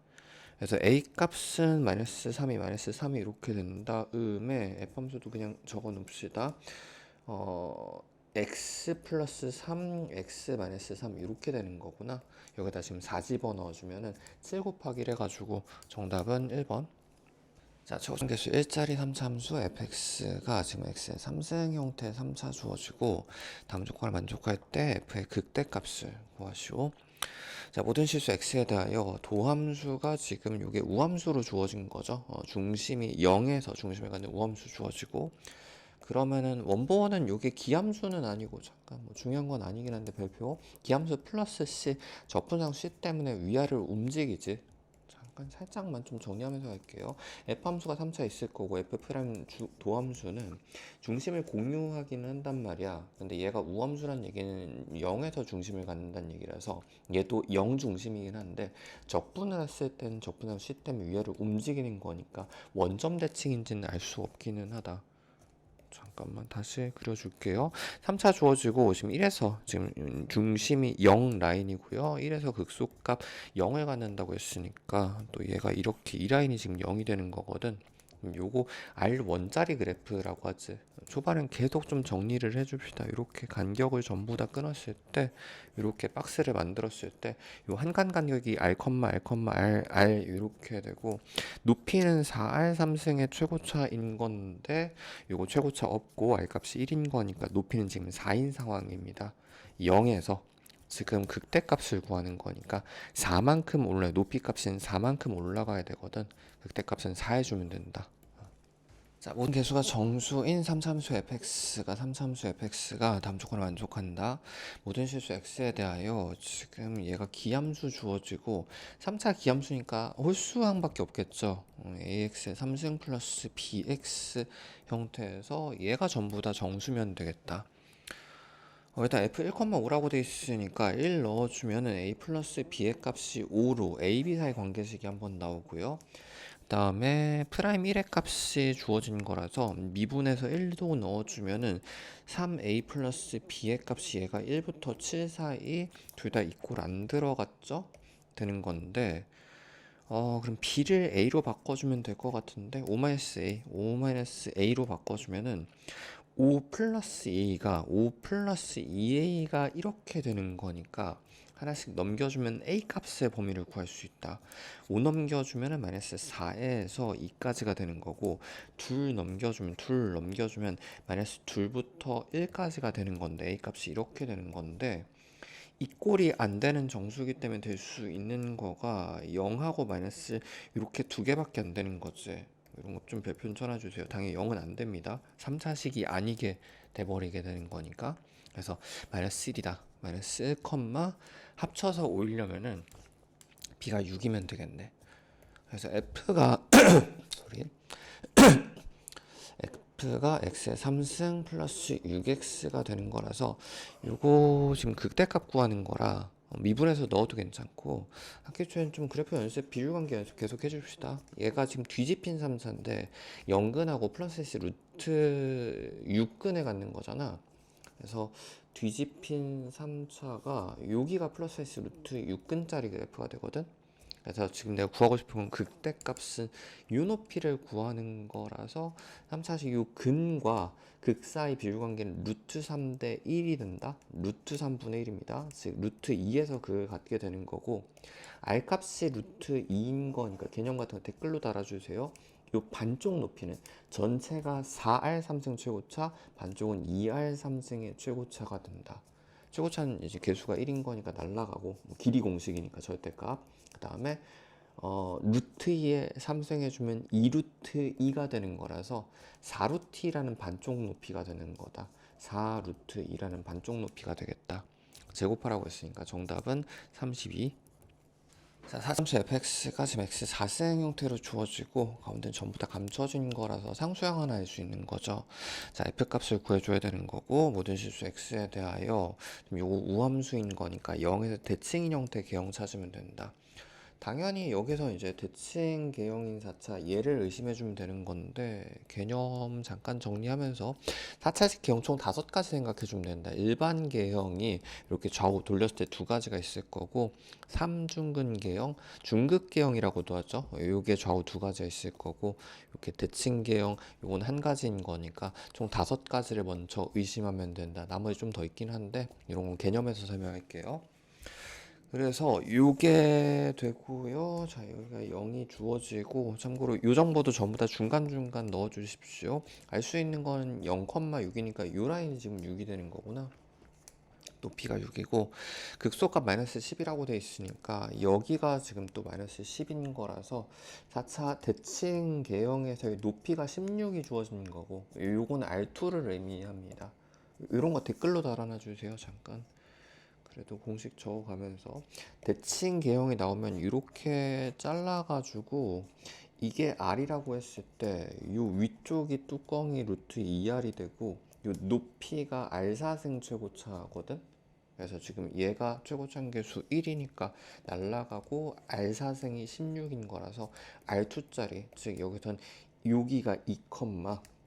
그래서 A 값은 마이너스 3이 이렇게 된 다음에 F 함수도 그냥 적어 놓읍시다. x 플러스 3, x 마이너스 3 이렇게 되는 거구나. 여기다 지금 4 집어넣어주면은 7 곱하기 1 해가지고 정답은 1번. 자, 초중계수 1짜리 3차 함수 fx가 지금 x의 3승 형태의 3차 주어지고, 다음 조건을 만족할 때 f의 극대값을 구하시오. 자, 모든 실수 x에 대하여 도함수가 지금 이게 우함수로 주어진 거죠. 중심이 0에서 중심을 갖는 우함수 주어지고, 그러면은 원본은 요게 기함수는 아니고, 잠깐 뭐 중요한 건 아니긴 한데 별표 기함수 플러스 c, 적분상 c 때문에 위아래로 움직이지. 잠깐 살짝만 좀 정리하면서 갈게요. f 함수가 3차 있을 거고 f 프라임 도함수는 중심을 공유하기는 한단 말이야. 근데 얘가 우함수란 얘기는 0에서 중심을 갖는다는 얘기라서 얘도 0 중심이긴 한데 적분을 했을 때는 적분함 C 때문에 위아래로 움직이는 거니까 원점 대칭인지는 알 수 없기는 하다. 잠깐만 다시 그려줄게요. 3차 주어지고 지금 1에서 지금 중심이 0 라인이고요. 1에서 극소값 0을 갖는다고 했으니까 또 얘가 이렇게 이 라인이 지금 0이 되는 거거든. 요거 R 원짜리 그래프라고 하지. 초반엔 계속 좀 정리를 해줍시다. 이렇게 간격을 전부 다 끊었을 때, 이렇게 박스를 만들었을 때, 요 한간 간격이 R, R, R 이렇게 되고, 높이는 4R 3승의 최고차인 건데, 요거 최고차 없고 R 값이 1인 거니까 높이는 지금 4인 상황입니다. 0에서 지금 극대값을 구하는 거니까 4만큼 올라요. 높이 값은 4만큼 올라가야 되거든. 극대값은 4 해주면 된다. 자, 모든 개수가 정수인 3참수 fx가 3참수 fx가 다음 조건을 만족한다. 모든 실수 x에 대하여 지금 얘가 기함수 주어지고 3차 기함수니까 홀수항밖에 없겠죠. ax의 3승 플러스 bx 형태에서 얘가 전부 다 정수면 되겠다. 일단 f1,5라고 돼 있으니까 1 넣어주면은 a 플러스 b의 값이 5로 a, b 사이 관계식이 한번 나오고요. 그 다음에 프라임 1의 값이 주어진 거라서 미분에서 1도 넣어주면은 3a 플러스 b의 값이 얘가 1부터 7 사이 둘 다 이꼴 안 들어갔죠? 되는 건데 그럼 b를 a로 바꿔주면 될 것 같은데 5-a, 5-a로 바꿔주면은 5 플러스 2가 5 플러스 2a가 이렇게 되는 거니까 하나씩 넘겨주면 a 값의 범위를 구할 수 있다. 5 넘겨주면 마이너스 4에서 2까지가 되는 거고 둘 넘겨주면 마이너스 2부터 1까지가 되는 건데 a 값이 이렇게 되는 건데 이 꼴이 안 되는 정수기 때문에 될 수 있는 거가 0하고 마이너스 이렇게 두 개밖에 안 되는 거지. 이런 것 좀 별표 쳐놔주세요. 당연히 0은 안 됩니다. 3차식이 아니게 돼버리게 되는 거니까. 그래서 마이너스 1이다. 마이너스 1, 합쳐서 올리려면은 b가 6이면 되겠네. 그래서 f가 소리 f가 x의 3승 플러스 6x가 되는 거라서 요거 지금 극대값 구하는 거라 미분해서 넣어도 괜찮고 학기 초에는 좀 그래프 연습 비율관계 연습 계속 해줍시다. 얘가 지금 뒤집힌 3차인데 0근하고 플러스 S 루트 6근에 갖는 거잖아. 그래서 뒤집힌 3차가 여기가 플러스 S 루트 6근짜리 그래프가 되거든. 그래서 지금 내가 구하고 싶은 건 극대값은 요 높이를 구하는 거라서 3차식 요 근과 극 사이 비율관계는 루트 3대 1이 된다. 루트 3분의 1입니다. 즉 루트 2에서 그걸 갖게 되는 거고 R 값이 루트 2인 거니까 개념 같은 거 댓글로 달아주세요. 요 반쪽 높이는 전체가 4R 3승 최고차, 반쪽은 2R 3승의 최고차가 된다. 최고차는 이제 개수가 1인 거니까 날라가고 길이 공식이니까 절대값. 그 다음에 루트 2에 3승해주면 2루트 2가 되는 거라서 4루트 2라는 반쪽 높이가 되는 거다. 4루트 2라는 반쪽 높이가 되겠다. 제곱하라고 했으니까 정답은 32. 자, 4참수 fx가 지금 x 4승 형태로 주어지고 가운데는 전부 다 감춰진 거라서 상수항 하나 알 수 있는 거죠. 자, f 값을 구해줘야 되는 거고 모든 실수 x에 대하여 요거 우함수인 거니까 0에서 대칭인 형태 개형 찾으면 된다. 당연히 여기서 이제 대칭 개형인 4차 얘를 의심해주면 되는 건데 개념 잠깐 정리하면서 4차식 개형 총 5가지 생각해주면 된다. 일반 개형이 이렇게 좌우 돌렸을 때 2가지가 있을 거고 3중근 개형, 중극 개형이라고도 하죠. 요게 좌우 2가지가 있을 거고 이렇게 대칭 개형 요건 한 가지인 거니까 총 5가지를 먼저 의심하면 된다. 나머지 좀 더 있긴 한데 이런 건 개념에서 설명할게요. 그래서 요게 되고요. 자, 여기가 0이 주어지고 참고로 요 정보도 전부 다 중간중간 넣어 주십시오. 알 수 있는 건 0,6이니까 요 라인이 지금 6이 되는 거구나. 높이가 6이고 극소값 마이너스 10이라고 돼 있으니까 여기가 지금 또 마이너스 10인 거라서 4차 대칭 개형에서의 높이가 16이 주어진 거고 요건 R2를 의미합니다. 이런 거 댓글로 달아놔 주세요. 잠깐. 그래도 공식 적어가면서 대칭 개형이 나오면 이렇게 잘라가지고 이게 R이라고 했을 때 이 위쪽이 뚜껑이 루트 2R이 되고 이 높이가 R4승 최고차거든. 그래서 지금 얘가 최고차인 수 1이니까 날라가고 R4승이 16인 거라서 R2짜리, 즉 여기선 여기가 2,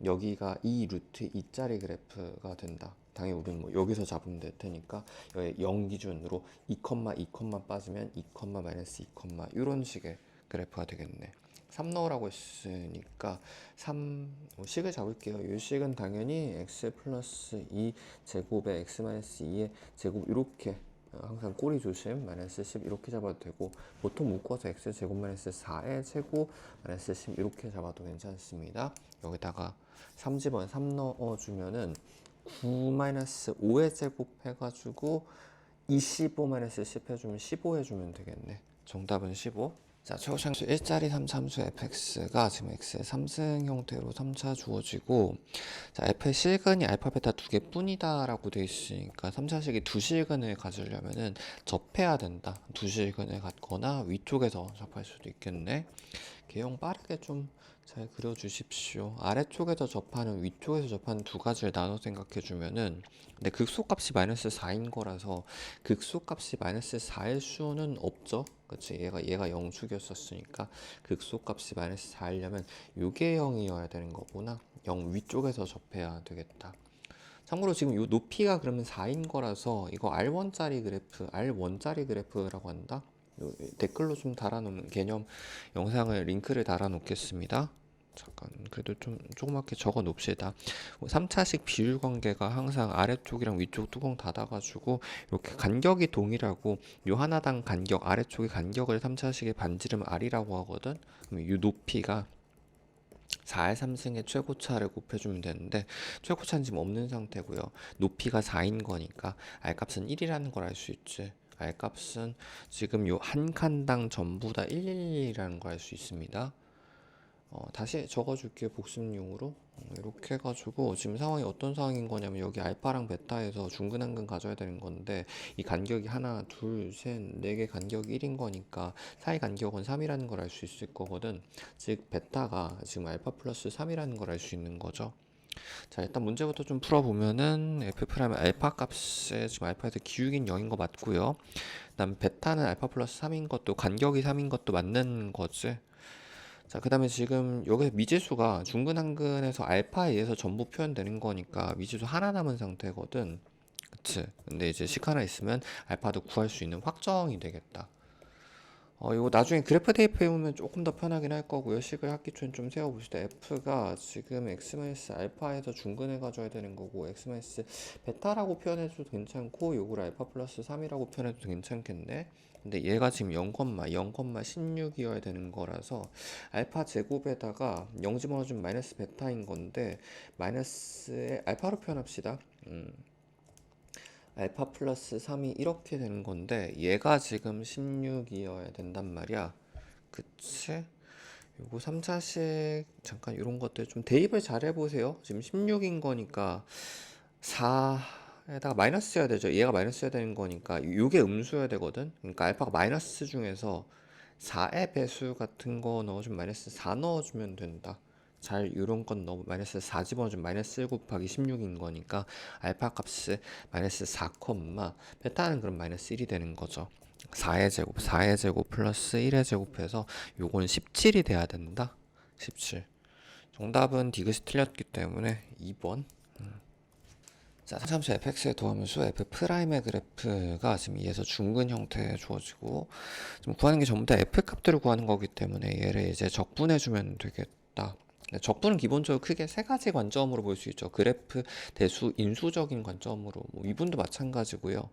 여기가 2 루트 2짜리 그래프가 된다. 당연히 우리는 뭐 여기서 잡으면 될 테니까 여기 0 기준으로 2, 2, 빠지면 2, 마이너스 2, 이런 식의 그래프가 되겠네. 3 넣으라고 했으니까 3 식을 잡을게요. 이 식은 당연히 x 플러스 2 제곱에 x 마이너스 2의 제곱 이렇게 항상 꼬리 조심 마이너스 10 이렇게 잡아도 되고 보통 묶어서 x 제곱 마이너스 4의 제곱 마이너스 10 이렇게 잡아도 괜찮습니다. 여기다가 3집어에 3 넣어주면은 9 마이너스 5의 제곱 해가지고 25 마이너스 10 해주면 15 해주면 되겠네. 정답은 15. 자, 최고차함수 1짜리 3차함수 fx가 지금 x의 3승 형태로 3차 주어지고, 자, f의 실근이 알파 베타 두 개뿐이다 라고 돼 있으니까 3차식이 두 실근을 가지려면은 접해야 된다. 두 실근을 갖거나 위쪽에서 접할 수도 있겠네. 개형 빠르게 좀 잘 그려주십시오. 아래쪽에서 접하는 위쪽에서 접하는 두 가지를 나눠 생각해 주면은, 근데 극소값이 마이너스 4인 거라서 극소값이 마이너스 4일 수는 없죠. 그치? 얘가 0축이었었으니까 극소값이 마이너스 4이려면 요게 0이어야 되는 거구나. 0 위쪽에서 접해야 되겠다. 참고로 지금 요 높이가 그러면 4인 거라서 이거 R1짜리 그래프라고 한다. 댓글로 좀 달아놓는 개념 영상을 링크를 달아놓겠습니다. 잠깐 그래도 좀 조그맣게 적어 놓읍시다. 3차식 비율 관계가 항상 아래쪽이랑 위쪽 뚜껑 닫아가지고 이렇게 간격이 동일하고 요 하나당 간격 아래쪽의 간격을 3차식의 반지름 R이라고 하거든. 그럼 이 높이가 4의 3승의 최고차를 곱해주면 되는데 최고차는 지금 없는 상태고요. 높이가 4인 거니까 R값은 1이라는 걸 알 수 있지. R값은 지금 요 한 칸당 전부 다 111이라는 걸 알 수 있습니다. 다시 적어줄게요. 복습용으로. 이렇게 해가지고 지금 상황이 어떤 상황인 거냐면 여기 알파랑 베타에서 중근한근 가져야 되는 건데 이 간격이 하나, 둘, 셋, 네 개 간격이 1인 거니까 사이 간격은 3이라는 걸 알 수 있을 거거든. 즉 베타가 지금 알파 플러스 3이라는 걸 알 수 있는 거죠. 자, 일단 문제부터 좀 풀어보면은 f 프라임 알파 값에 지금 알파에서 기울기는 0인 거 맞고요. 그다음 베타는 알파 플러스 3인 것도 간격이 3인 것도 맞는 거지. 자, 그 다음에 지금 여기 미지수가 중근한근에서 알파에 의해서 전부 표현되는 거니까 미지수 하나 남은 상태거든. 그치? 근데 이제 식 하나 있으면 알파도 구할 수 있는 확정이 되겠다. 이거 나중에 그래프 테이프에 보면 조금 더 편하긴 할 거고요. 식을 학기 초엔 좀 세워봅시다. F가 지금 X-알파에서 중근해 가져야 되는 거고, X-베타라고 표현해도 괜찮고, 요걸 알파 플러스 3이라고 표현해도 괜찮겠네. 근데 얘가 지금 0,16이어야 되는 거라서, 알파 제곱에다가 0 집어넣어주면 마이너스 베타인 건데, 마이너스에 알파로 표현합시다. 알파 플러스 3이 이렇게 되는 건데 얘가 지금 16이어야 된단 말이야. 그치? 요거 3차식 잠깐 이런 것들 좀 대입을 잘 해보세요. 지금 16인 거니까 4에다가 마이너스여야 되죠. 얘가 마이너스여야 되는 거니까 요게 음수여야 되거든. 그러니까 알파가 마이너스 중에서 4의 배수 같은 거 넣어주면 마이너스 4 넣어주면 된다. 잘 이런 건 넣어 마이너스 4 집어주면 마이너스 1 곱하기 16인 거니까 알파 값이 마이너스 4, 베타는 그럼 마이너스 1이 되는 거죠. 4의 제곱 플러스 1의 제곱해서 요건 17이 돼야 된다. 17. 정답은 디귿이 틀렸기 때문에 2번. 자, 참수 fx의 도함수 f 프라임의 그래프가 지금 2에서 중근 형태에 주어지고 지금 구하는 게 전부 다 f 값들을 구하는 거기 때문에 얘를 이제 적분해 주면 되겠다. 적분은 기본적으로 크게 세 가지 관점으로 볼 수 있죠. 그래프, 대수, 인수적인 관점으로 뭐 미분도 마찬가지고요.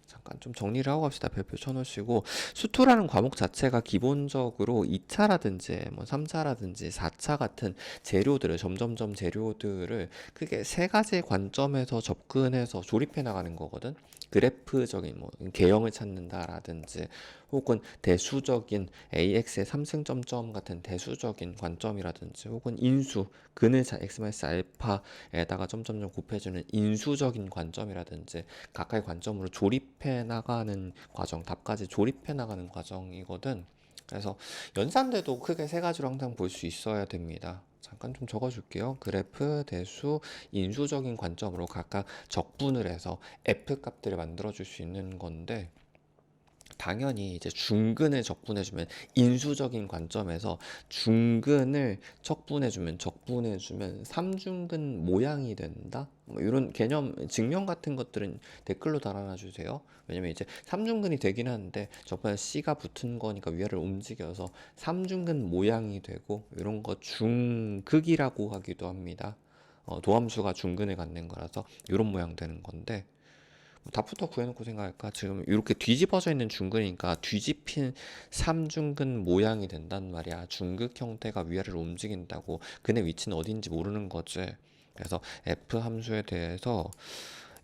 잠깐 좀 정리를 하고 갑시다. 별표 쳐놓으시고 수투라는 과목 자체가 기본적으로 2차라든지 뭐 3차라든지 4차 같은 재료들을 점점점 재료들을 크게 세 가지 관점에서 접근해서 조립해 나가는 거거든. 그래프적인 뭐 개형을 찾는다라든지 혹은 대수적인 AX의 3승점점 같은 대수적인 관점이라든지 혹은 인수 근을 X-알파에다가 점점점 곱해주는 인수적인 관점이라든지 각각의 관점으로 조립 조립해 나가는 과정, 답까지 조립해 나가는 과정이거든. 그래서 연산돼도 크게 세 가지로 항상 볼 수 있어야 됩니다. 잠깐 좀 적어줄게요. 그래프, 대수, 인수적인 관점으로 각각 적분을 해서 F 값들을 만들어줄 수 있는 건데, 당연히 이제 중근을 적분해주면 인수적인 관점에서 중근을 적분해주면 삼중근 모양이 된다? 뭐 이런 개념 증명 같은 것들은 댓글로 달아놔 주세요. 왜냐면 이제 삼중근이 되긴 하는데 적분에 C가 붙은 거니까 위아래를 움직여서 삼중근 모양이 되고, 이런 거 중극이라고 하기도 합니다. 도함수가 중근을 갖는 거라서 이런 모양 되는 건데, 답부터 구해놓고 생각할까? 지금 이렇게 뒤집어져 있는 중근이니까 뒤집힌 삼중근 모양이 된단 말이야. 중극 형태가 위아래로 움직인다고. 근의 위치는 어딘지 모르는 거지. 그래서 F 함수에 대해서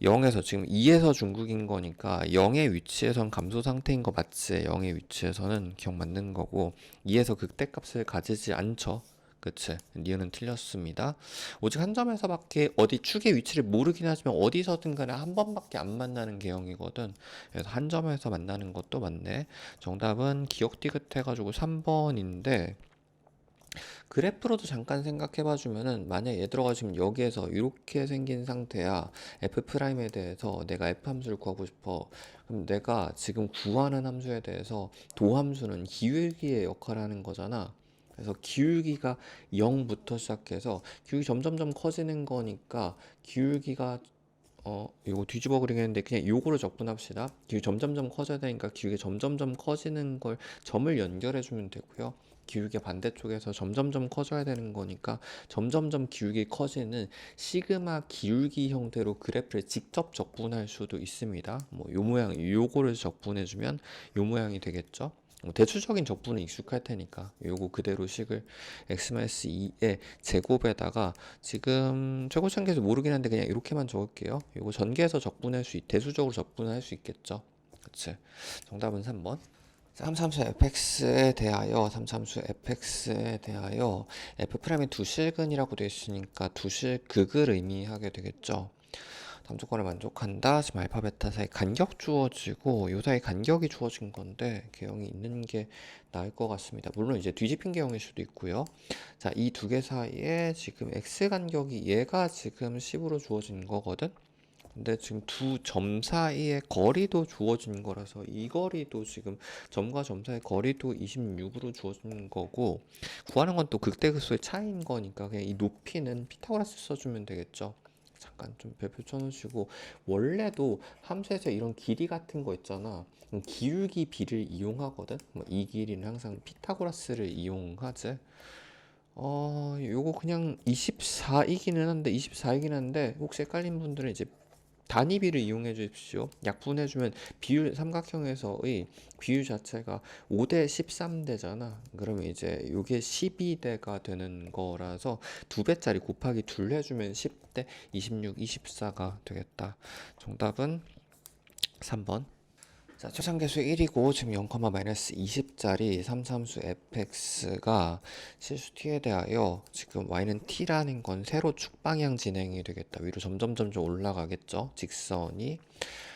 0에서 지금 2에서 중극인 거니까 0의 위치에선 감소 상태인 거 맞지? 0의 위치에서는 기억 맞는 거고, 2에서 극대값을 가지지 않죠. 그치? 니은은 틀렸습니다. 오직 한 점에서밖에 어디 축의 위치를 모르긴 하지만 어디서든 간에 한 번밖에 안 만나는 개형이거든. 그래서 한 점에서 만나는 것도 맞네. 정답은 기억 디귿해가지고 3번인데, 그래프로도 잠깐 생각해봐 주면은, 만약 얘들아가 지금 여기에서 이렇게 생긴 상태야. F'에 대해서 내가 F 함수를 구하고 싶어. 그럼 내가 지금 구하는 함수에 대해서 도함수는 기울기의 역할을 하는 거잖아. 그래서 기울기가 0부터 시작해서 기울기 점점점 커지는 거니까, 기울기가 이거 뒤집어 그리겠는데 그냥 요거를 적분합시다. 기울기 점점점 커져야 되니까 기울기 점점점 커지는 걸 점을 연결해 주면 되고요. 기울기 반대쪽에서 점점점 커져야 되는 거니까 점점점 기울기 커지는 시그마 기울기 형태로 그래프를 직접 적분할 수도 있습니다. 뭐 요 모양, 요거를 적분해 주면 요 모양이 되겠죠. 대추적인 적분은 익숙할 테니까 요거 그대로 식을 x-2의 제곱에다가, 지금 최고차계에서 모르긴 한데 그냥 이렇게만 적을게요. 요거 전개해서 대수적으로 적분할 수 있겠죠. 그치? 정답은 3번. 삼삼수 fx에 대하여 f'이 두실근이라고 되어 있으니까 두실극을 의미하게 되겠죠. 다음 조건을 만족한다. 지금 알파 베타 사이 간격 주어지고, 요 사이 간격이 주어진 건데 개형이 있는 게 나을 것 같습니다. 물론 이제 뒤집힌 개형일 수도 있고요. 자, 이 두 개 사이에 지금 x 간격이 얘가 지금 10으로 주어진 거거든. 근데 지금 두 점 사이의 거리도 주어진 거라서 이 거리도 지금 점과 점 사이의 거리도 26으로 주어진 거고, 구하는 건 또 극대극소의 차이인 거니까 그냥 이 높이는 피타고라스 써주면 되겠죠. 잠깐 좀 별표 쳐놓으시고, 원래도 함수에서 이런 길이 같은 거 있잖아. 기울기 비를 이용하거든. 뭐 이 길이는 항상 피타고라스를 이용하지. 요거 그냥 24이기는 한데 혹시 헷갈린 분들은 이제 단위비를 이용해 주십시오. 약분해주면 비율, 삼각형에서의 비율 자체가 5대 13대잖아. 그러면 이제 요게 12대가 되는 거라서 2배짜리 곱하기 둘 해주면 10대 26, 24가 되겠다. 정답은 3번. 자, 초상계수 1이고 지금 0,-20짜리 삼삼수 fx가 실수 t에 대하여 지금 y는 t라는 건 세로 축방향 진행이 되겠다. 위로 점점 올라가겠죠. 직선이.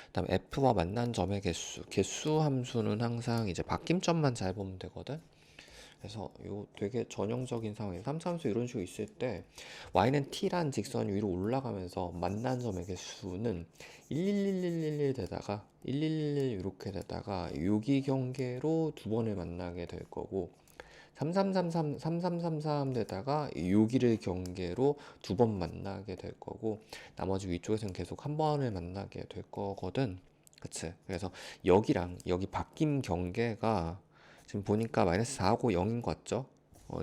그다음 f와 만난 점의 개수 함수는 항상 이제 바뀜점만 잘 보면 되거든. 그래서 요 되게 전형적인 상황이에요. 삼삼수 이런 식으로 있을 때 y는 t란 직선이 위로 올라가면서 만난 점의 개수는 11111 되다가 1111 이렇게 되다가 여기 경계로 두 번을 만나게 될 거고, 3333 되다가 여기를 경계로 두 번 만나게 될 거고, 나머지 위쪽에서는 계속 한 번을 만나게 될 거거든. 그치? 그래서 여기랑 여기 바뀐 경계가 지금 보니까 -4하고 0인 것 같죠?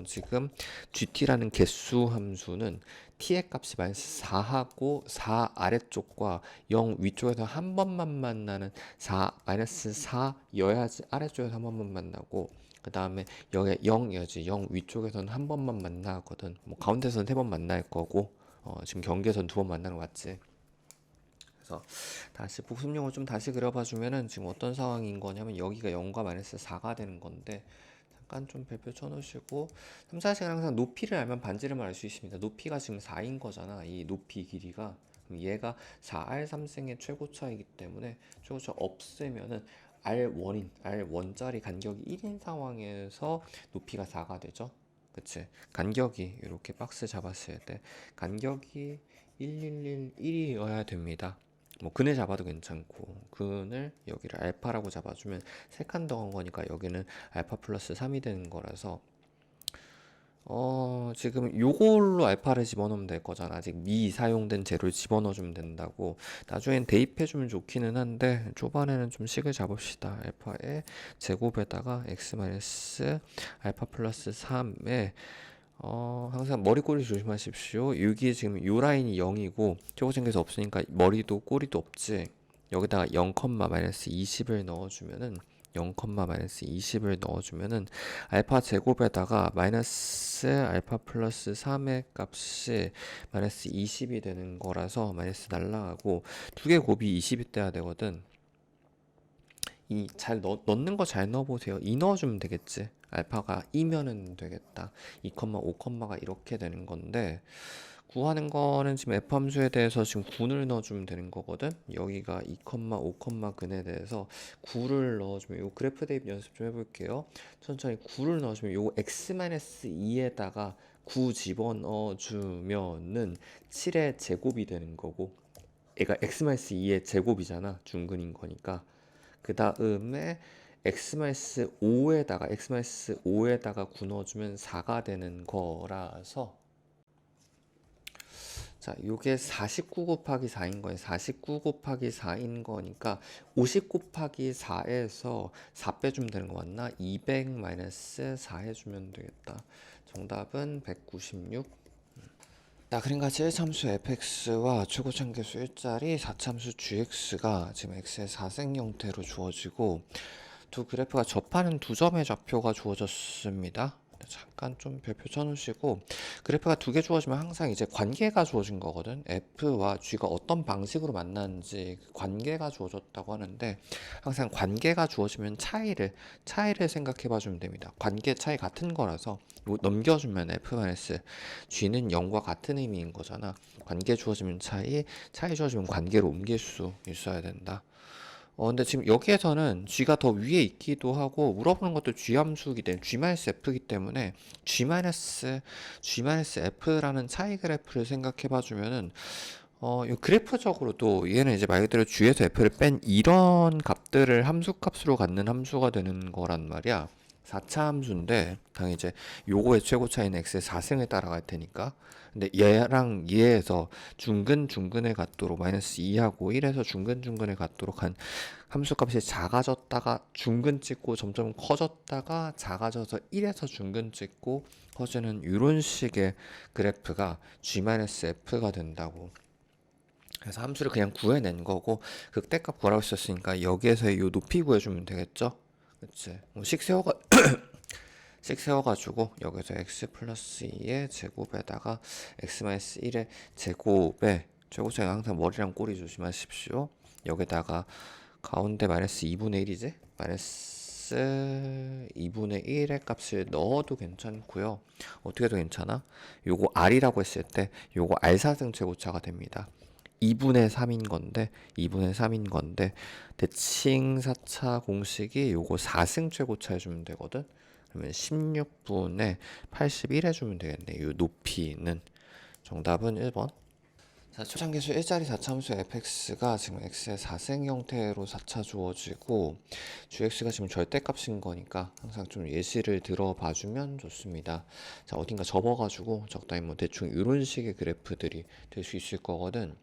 지금 GT라는 개수 함수는 T의 값이 -4하고 4 아래쪽과 0 위쪽에서 한 번만 만나는 -4여야지 아래쪽에서 한 번만 만나고, 그 다음에 여기 0여지 0 위쪽에서는 한 번만 만나거든. 뭐 가운데서는 세 번 만날 거고, 지금 경계에서는 두 번 만나는 거 맞지? 그래서 다시 복습용을 좀 다시 그려봐 주면은 지금 어떤 상황인 거냐면, 여기가 0과 -4가 되는 건데, 잠깐 좀 별표 쳐놓으시고, 3, 4시간 항상 높이를 알면 반지름을 알 수 있습니다. 높이가 지금 4인 거잖아. 이 높이 길이가. 얘가 4R3승의 최고차이기 때문에 최고차 없으면은 R1짜리 간격이 1인 상황에서 높이가 4가 되죠. 그치? 간격이 이렇게 박스 잡았을 때 간격이 1111이어야 됩니다. 뭐 근을 잡아도 괜찮고 근을 여기를 알파라고 잡아주면 세 칸 더한 거니까 여기는 알파 플러스 3이 되는 거라서 지금 요걸로 알파를 집어넣으면 될 거잖아. 아직 미사용된 재료를 집어넣어주면 된다고. 나중엔 대입해주면 좋기는 한데, 초반에는 좀 식을 잡읍시다. 알파의 제곱에다가 x 마이너스 알파 플러스 3에, 항상 머리 꼬리 조심하십시오. 여기 지금 요 라인이 0이고, 최고생겨서 없으니까 머리도 꼬리도 없지. 여기다가 0, 마이너스 20을 넣어주면은, 0, 마이너스 20을 넣어주면은 알파 제곱에다가 마이너스 알파 플러스 3의 값이 마이너스 20이 되는 거라서 마이너스 날라가고 두 개 곱이 20이 돼야 되거든. 이 잘 넣는 거 잘 넣어보세요. 2 넣어주면 되겠지. 알파가 2면은 되겠다. 2, 5가 이렇게 되는 건데 구하는 거는 지금 f 함수에 대해서 지금 9를 넣어주면 되는 거거든. 여기가 2, 5, 근에 대해서 9를 넣어주면 요 그래프 대입 연습 좀 해볼게요. 천천히 9를 넣어주면 요 x-2에다가 9 집어넣어주면은 7의 제곱이 되는 거고 얘가 x-2의 제곱이잖아. 중근인 거니까. 그 다음에 x-5에다가 9 넣어주면 4가 되는 거라서 자, 요게 49 곱하기 4인 거예요. 49 곱하기 4인 거니까 50 곱하기 4에서 4 빼주면 되는 거 맞나? 200 마이너스 4 해주면 되겠다. 정답은 196. 자, 그러니까 1참수 fx와 최고차계수 1짜리 4참수 gx가 지금 x의 4생 형태로 주어지고 두 그래프가 접하는 두 점의 좌표가 주어졌습니다. 잠깐 좀 별표 쳐놓으시고 그래프가 두 개 주어지면 항상 이제 관계가 주어진 거거든. f와 g가 어떤 방식으로 만났는지 그 관계가 주어졌다고 하는데 항상 관계가 주어지면 차이를 생각해 봐주면 됩니다. 관계 차이 같은 거라서 이거 넘겨주면 f-g는 0과 같은 의미인 거잖아. 관계 주어지면 차이 주어지면 관계로 옮길 수 있어야 된다. 근데 지금 여기에서는 g가 더 위에 있기도 하고 물어보는 것도 g 함수이기 때문에 g-f이기 때문에 g-f라는 차이 그래프를 생각해 봐주면은 이 그래프적으로도 얘는 이제 말 그대로 g에서 f를 뺀 이런 값들을 함수값으로 갖는 함수가 되는 거란 말이야. 4차 함수인데 당연히 이제 요거의 최고 차이는 x의 4승을 따라갈 테니까 근데 얘랑 얘에서 중근에 갖도록 마이너스 2하고 1에서 중근에 갖도록 한 함수값이 작아졌다가 중근 찍고 점점 커졌다가 작아져서 1에서 중근 찍고 커지는 이런 식의 그래프가 g-f가 된다고. 그래서 함수를 그냥 구해낸 거고 극대값 구하라고 했었으니까 여기에서의 요 높이 구해주면 되겠죠? 그치? 식 세워가지고 여기서 x 플러스 2의 제곱에다가 x 마이너스 1의 제곱에 최고차이 항상 머리랑 꼬리 조심하십시오. 여기다가 가운데 마이너스 2분의 1이지? 마이너스 2분의 1의 값을 넣어도 괜찮고요. 어떻게 해도 괜찮아? 요거 r이라고 했을 때 요거 r4승 최고차가 됩니다. 2분의 3인 건데 대칭 4차 공식이 요거 4승 최고차 해주면 되거든. 그러면 16분의 81 해주면 되겠네. 요 높이는 정답은 1번. 자, 초창계수 1짜리 4차함수 fx가 지금 x의 4생 형태로 4차 주어지고 gx가 지금 절대값인 거니까 항상 좀 예시를 들어봐주면 좋습니다. 자, 어딘가 접어가지고 적당히 뭐 대충 이런 식의 그래프들이 될 수 있을 거거든.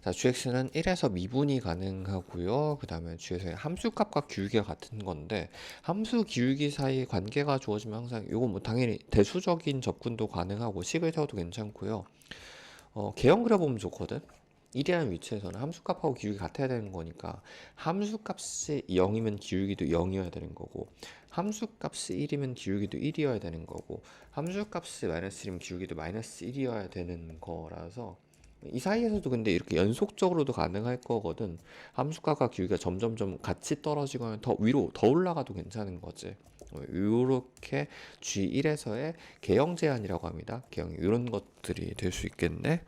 자, gx는 1에서 미분이 가능하고요. 그 다음에 gx의 함수값과 기울기가 같은 건데 함수 기울기 사이 관계가 주어지면 항상 이건 뭐 당연히 대수적인 접근도 가능하고 식을 세워도 괜찮고요. 개형 그려보면 좋거든. 1이라는 위치에서는 함수값하고 기울기 같아야 되는 거니까 함수값이 0이면 기울기도 0이어야 되는 거고 함수값이 1이면 기울기도 1이어야 되는 거고 함수값이 마이너스 1이면 기울기도 마이너스 1이어야 되는 거라서 이 사이에서도 근데 이렇게 연속적으로도 가능할 거거든. 함수값과 기울기가 점점점 같이 떨어지거나 더 위로 더 올라가도 괜찮은 거지. 요렇게 G1에서의 개형 제한이라고 합니다. 개형 이런 것들이 될 수 있겠네.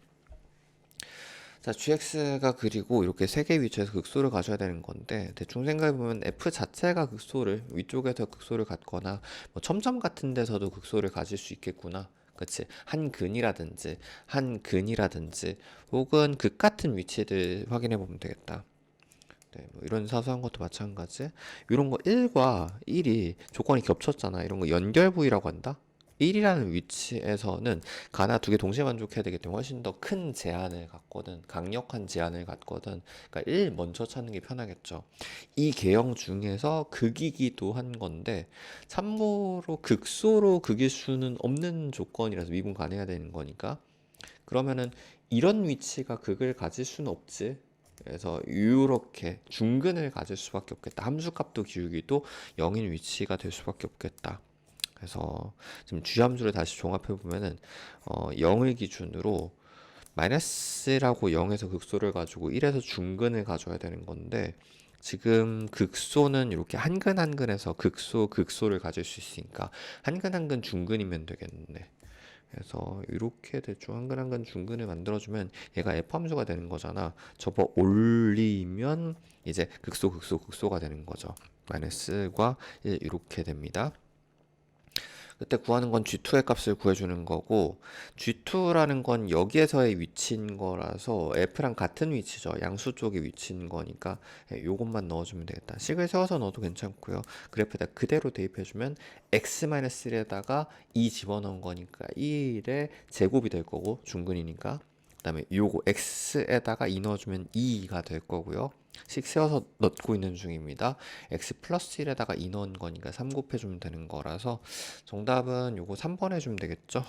자, gx가 그리고 이렇게 세 개 위치에서 극소를 가져야 되는 건데 대충 생각해보면 f 자체가 극소를 위쪽에서 극소를 갖거나 뭐 첨점 같은 데서도 극소를 가질 수 있겠구나. 그치? 한 근이라든지 혹은 극 같은 위치들 확인해 보면 되겠다. 네, 뭐 이런 사소한 것도 마찬가지. 이런 거 1과 1이 조건이 겹쳤잖아. 이런 거 연결 부위라고 한다. 1이라는 위치에서는 가나 두 개 동시에 만족해야 되기 때문에 훨씬 더 큰 제한을 갖거든. 강력한 제한을 갖거든. 그러니까 1 먼저 찾는 게 편하겠죠. 이 개형 중에서 극이기도 한 건데 참고로 극소로 극일 수는 없는 조건이라서 미분 가능해야 되는 거니까 그러면은 이런 위치가 극을 가질 수는 없지. 그래서 이렇게 중근을 가질 수밖에 없겠다. 함수값도 기울기도 0인 위치가 될 수밖에 없겠다. 그래서 지금 주함수를 다시 종합해 보면은 0을 기준으로 마이너스라고 0에서 극소를 가지고 1에서 중근을 가져야 되는 건데 지금 극소는 이렇게 한근 한근에서 극소를 가질 수 있으니까 한근 한근 중근이면 되겠네. 그래서 이렇게 대충 한근 한근 중근을 만들어주면 얘가 f 함수가 되는 거잖아. 접어 올리면 이제 극소가 되는 거죠. 마이너스과 1 이렇게 됩니다. 그때 구하는 건 G2의 값을 구해주는 거고 G2라는 건 여기에서의 위치인 거라서 F랑 같은 위치죠. 양수 쪽의 위치인 거니까 요것만 넣어주면 되겠다. 식을 세워서 넣어도 괜찮고요. 그래프에다 그대로 대입해주면 X-1에다가 2 집어넣은 거니까 1의 제곱이 될 거고 중근이니까 그 다음에 요거 X에다가 2 넣어주면 2가 될 거고요. 식 세워서 넣고 있는 중입니다. x 플러스 1에다가 2 넣은 거니까 3 곱해주면 되는 거라서 정답은 요거 3번 해주면 되겠죠?